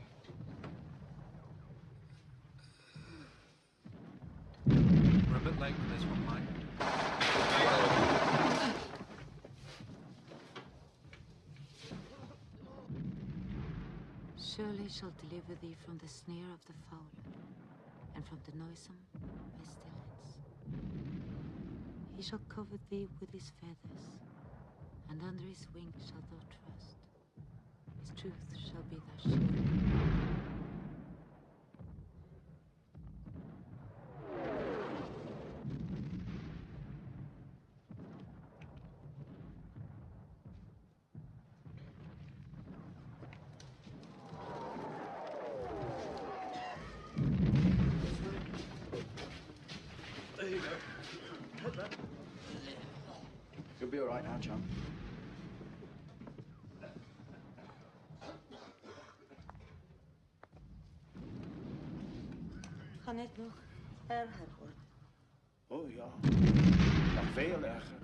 We're a bit late with this one, Mike. Surely shall deliver thee from the snare of the fowler, and from the noisome pestilence. He shall cover thee with his feathers, and under his wing shalt thou trust. His truth shall be thy shield. There you go. Head back. You'll be all right now, chum. Kan het nog erger worden? Oh ja, nog veel erger.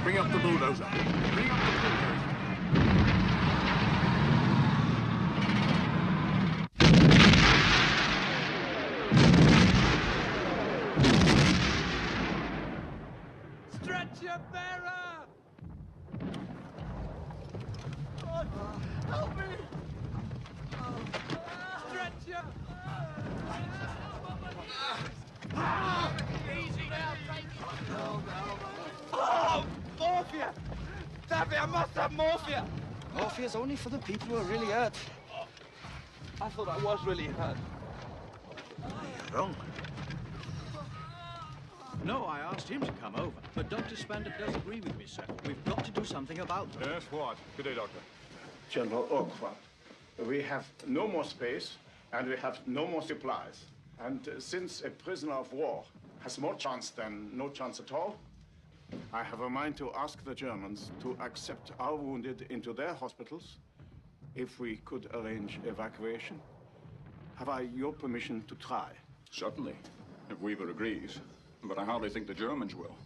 Bring up the bulldozer. Bring up the bulldozer. Stretch your bearer! Help me! Stretch your... Easy now, take it! Oh, morphia! Daffy, I must have morphia! Morphia's only for the people who are really hurt. I thought I was really hurt. You're wrong. No, I asked him to come over. But Dr. Spander does agree with me, sir. We've got to do something about them. Yes, what? Good day, Doctor. General Okwa, we have no more space and we have no more supplies. And since a prisoner of war has more chance than no chance at all, I have a mind to ask the Germans to accept our wounded into their hospitals if we could arrange evacuation. Have I your permission to try? Certainly, if Weaver agrees. But I hardly think the Germans will.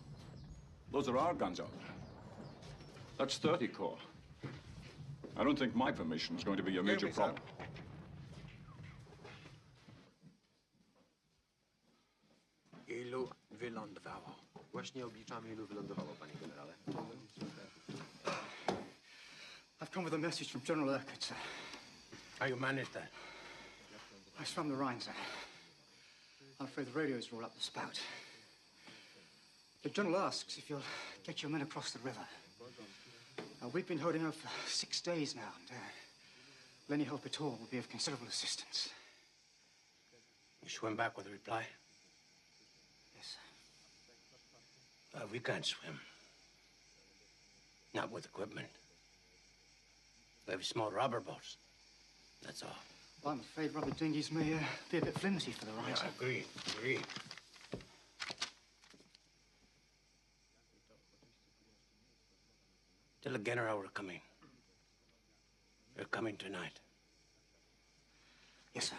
Those are our guns out there. That's 30 Corps. I don't think my permission is going to be a major problem. Ilu wylądowało? Właśnie obliczamy, ilu wylądowało, panie generale. I've come with a message from General Urquhart, sir. How you managed that? I swam the Rhine, sir. I'm afraid the radios are all up the spout. The General asks if you'll get your men across the river. We've been holding out for 6 days now, and any help at all will be of considerable assistance. You swim back with a reply? Yes, sir. We can't swim. Not with equipment. We have small rubber boats. That's all. Well, I'm afraid rubber dinghies may be a bit flimsy for the Rhine. Yeah, agreed. Tell the general we're coming. We're coming tonight. Yes, sir.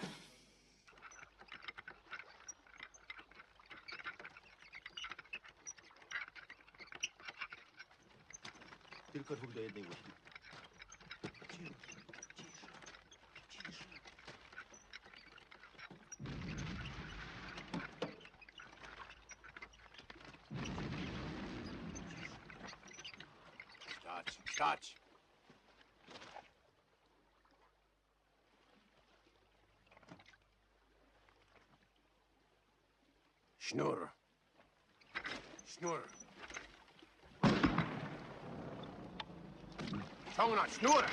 Tylko dwóch do jednej łódki. Stać! Sznur. Ciągnąć! Sznur!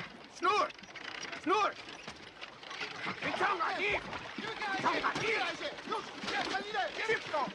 Wyciągać ich! Już! Szybko!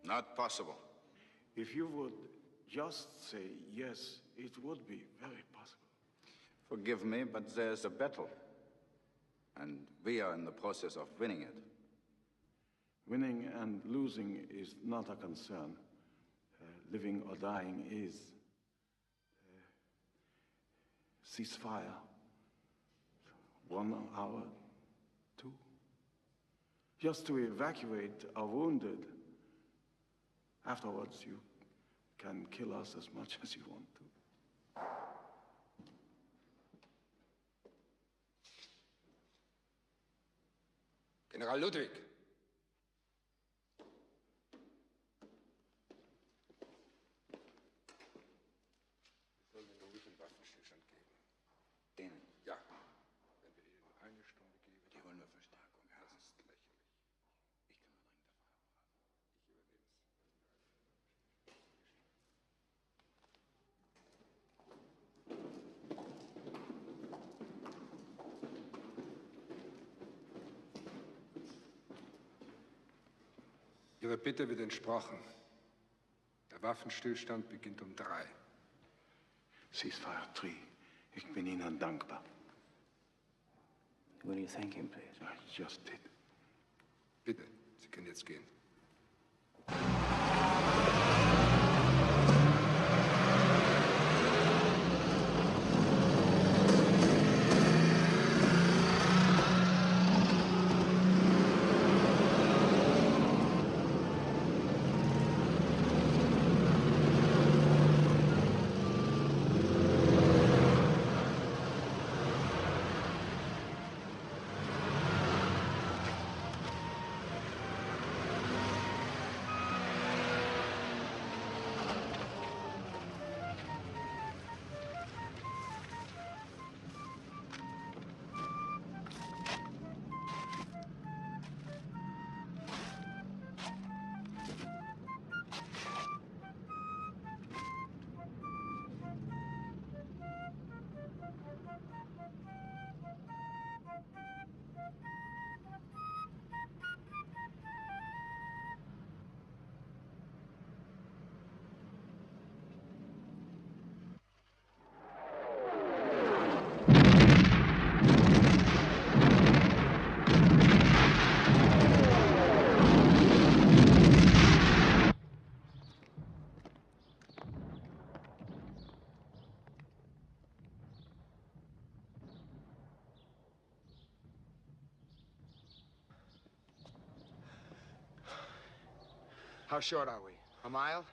Not possible. If you would just say yes, it would be very possible. Forgive me, but there's a battle. And we are in the process of winning it. Winning and losing is not a concern. Living or dying is. Ceasefire. 1 hour, 2. Just to evacuate our wounded. Afterwards, you can kill us as much as you want to. General Ludwig. Wir sollen den ruhigen Waffenstillstand geben. Den? Ja. Wenn wir ihnen eine Stunde geben, die holen wir Verstärkung. Das ist lächerlich. Ich kann nur dringend Erfahrung haben. Ich übernehme es. Ihre Bitte wird entsprochen. Der Waffenstillstand beginnt um 3. Ceasefire 3. Ich bin Ihnen dankbar. Will you thank him, please? I just did. Bitte, Sie können jetzt gehen. How short are we? A mile?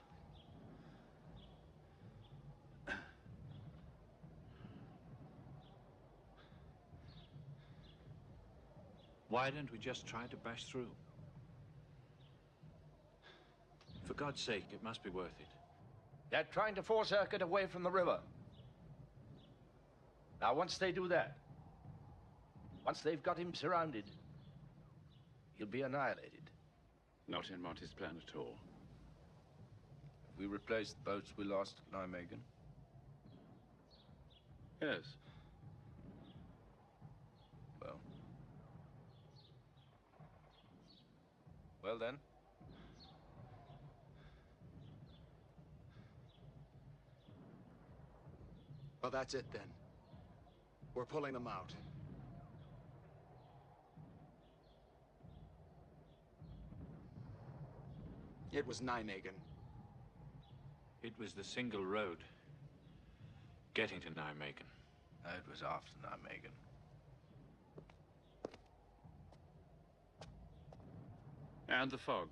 Why don't we just try to bash through? For God's sake, it must be worth it. They're trying to force Urquhart away from the river. Now, once they do that, once they've got him surrounded, he'll be annihilated. Not in Monty's plan at all. We replaced the boats we lost at Nijmegen. Yes. Well then. Well, that's it then. We're pulling them out. It was Nijmegen. It was the single road getting to Nijmegen. It was after Nijmegen. And the fog.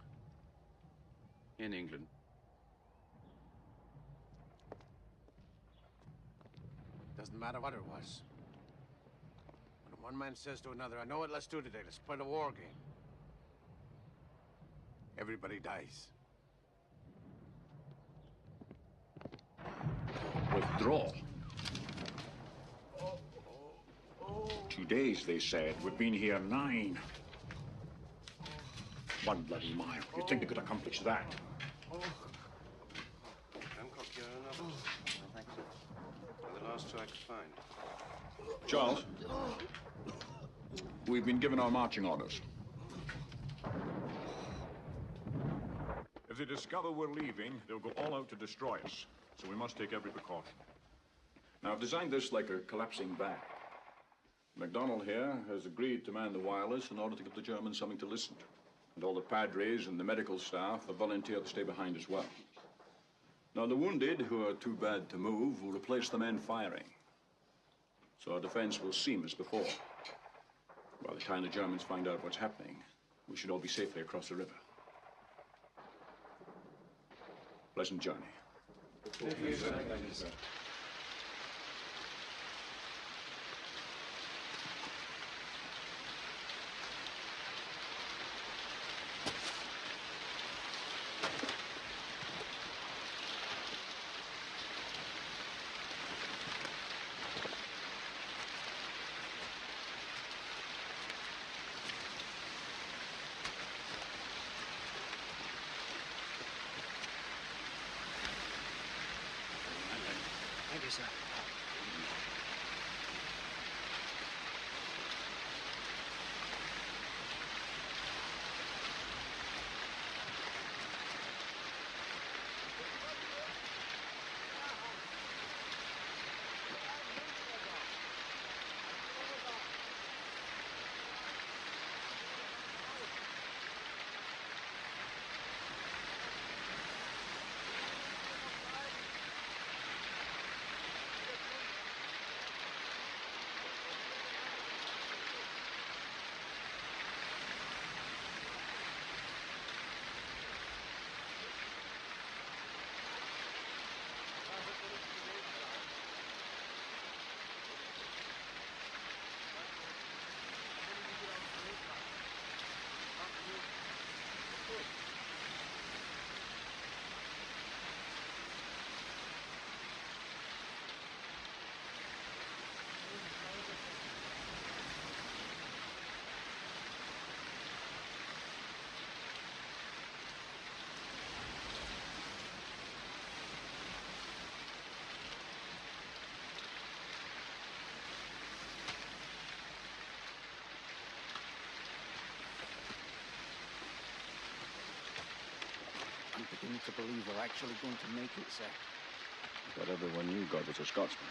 In England. Doesn't matter what it was. When one man says to another, I know what let's do today, let's play the war game. Everybody dies. Withdraw. 2 days, they said. We've been here 9. 1 bloody mile. You'd think they could accomplish that? Hancock, you're another. Thank you. They're the last 2 I could find. Charles, we've been given our marching orders. If they discover we're leaving, they'll go all out to destroy us. So we must take every precaution. Now, I've designed this like a collapsing bag. MacDonald here has agreed to man the wireless in order to give the Germans something to listen to. And all the padres and the medical staff have volunteered to stay behind as well. Now, the wounded, who are too bad to move, will replace the men firing. So our defense will seem as before. By the time the Germans find out what's happening, we should all be safely across the river. Pleasant journey. Thank you, sir. Thank you, sir. Thank you, sir. I'm beginning to believe we're actually going to make it, sir. I thought everyone knew God was a Scotsman.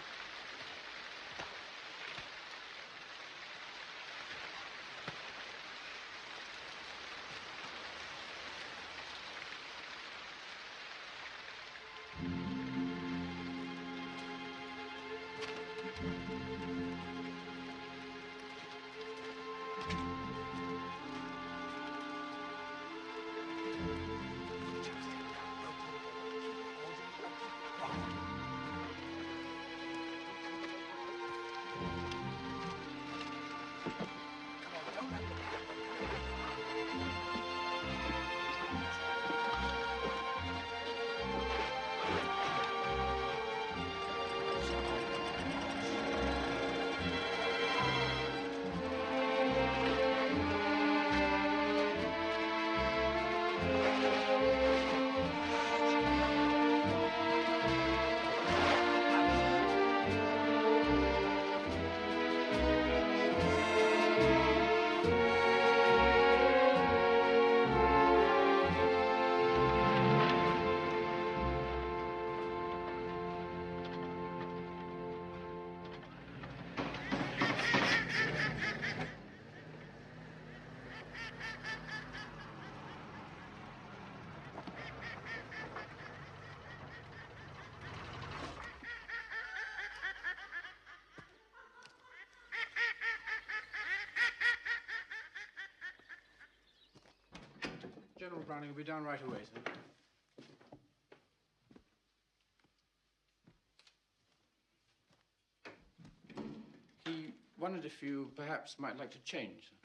General Browning will be down right away, sir. He wondered if you perhaps might like to change, sir.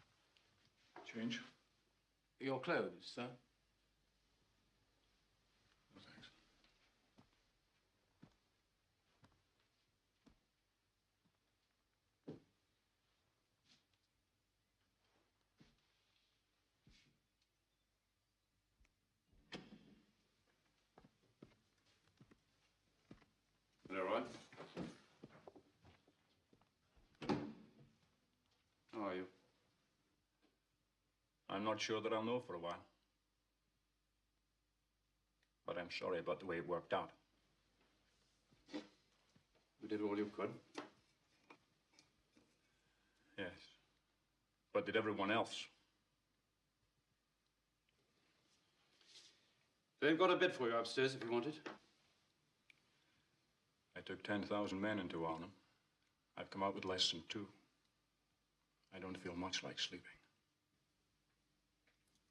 Change? Your clothes, sir. No, thanks. Leroy? How are you? I'm not sure that I'll know for a while. But I'm sorry about the way it worked out. You did all you could. Yes. But did everyone else? They've got a bid for you upstairs if you want it. I took 10,000 men into Arnhem. I've come out with less than 2. I don't feel much like sleeping.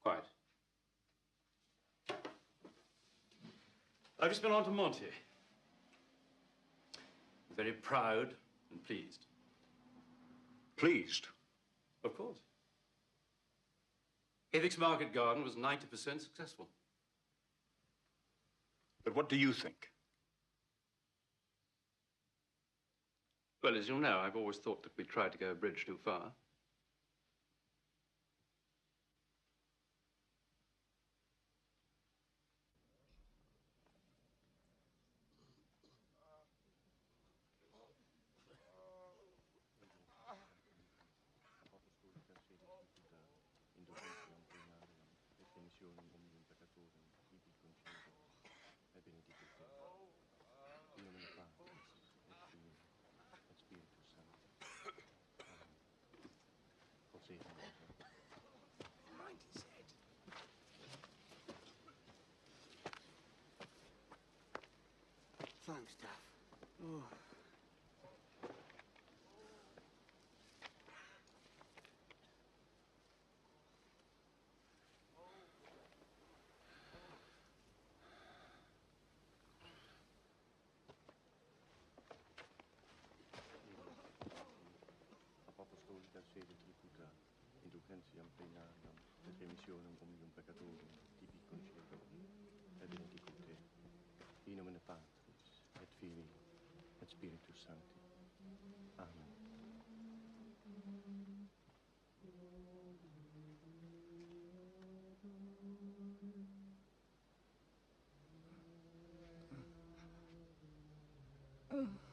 Quiet. I've just been on to Monty. Very proud and pleased. Pleased? Of course. Havik's market garden was 90% successful. But what do you think? Well, as you know, I've always thought that we tried to go a bridge too far. Thanks, Duff. Oh. Apostolica sede tributa, indulgentiam plenariam, et remissionem omnium peccatorum, tibi concedo, et benedicute, in nomine Patris, et Filii, et Spiritus Sancti. Amen. Oh.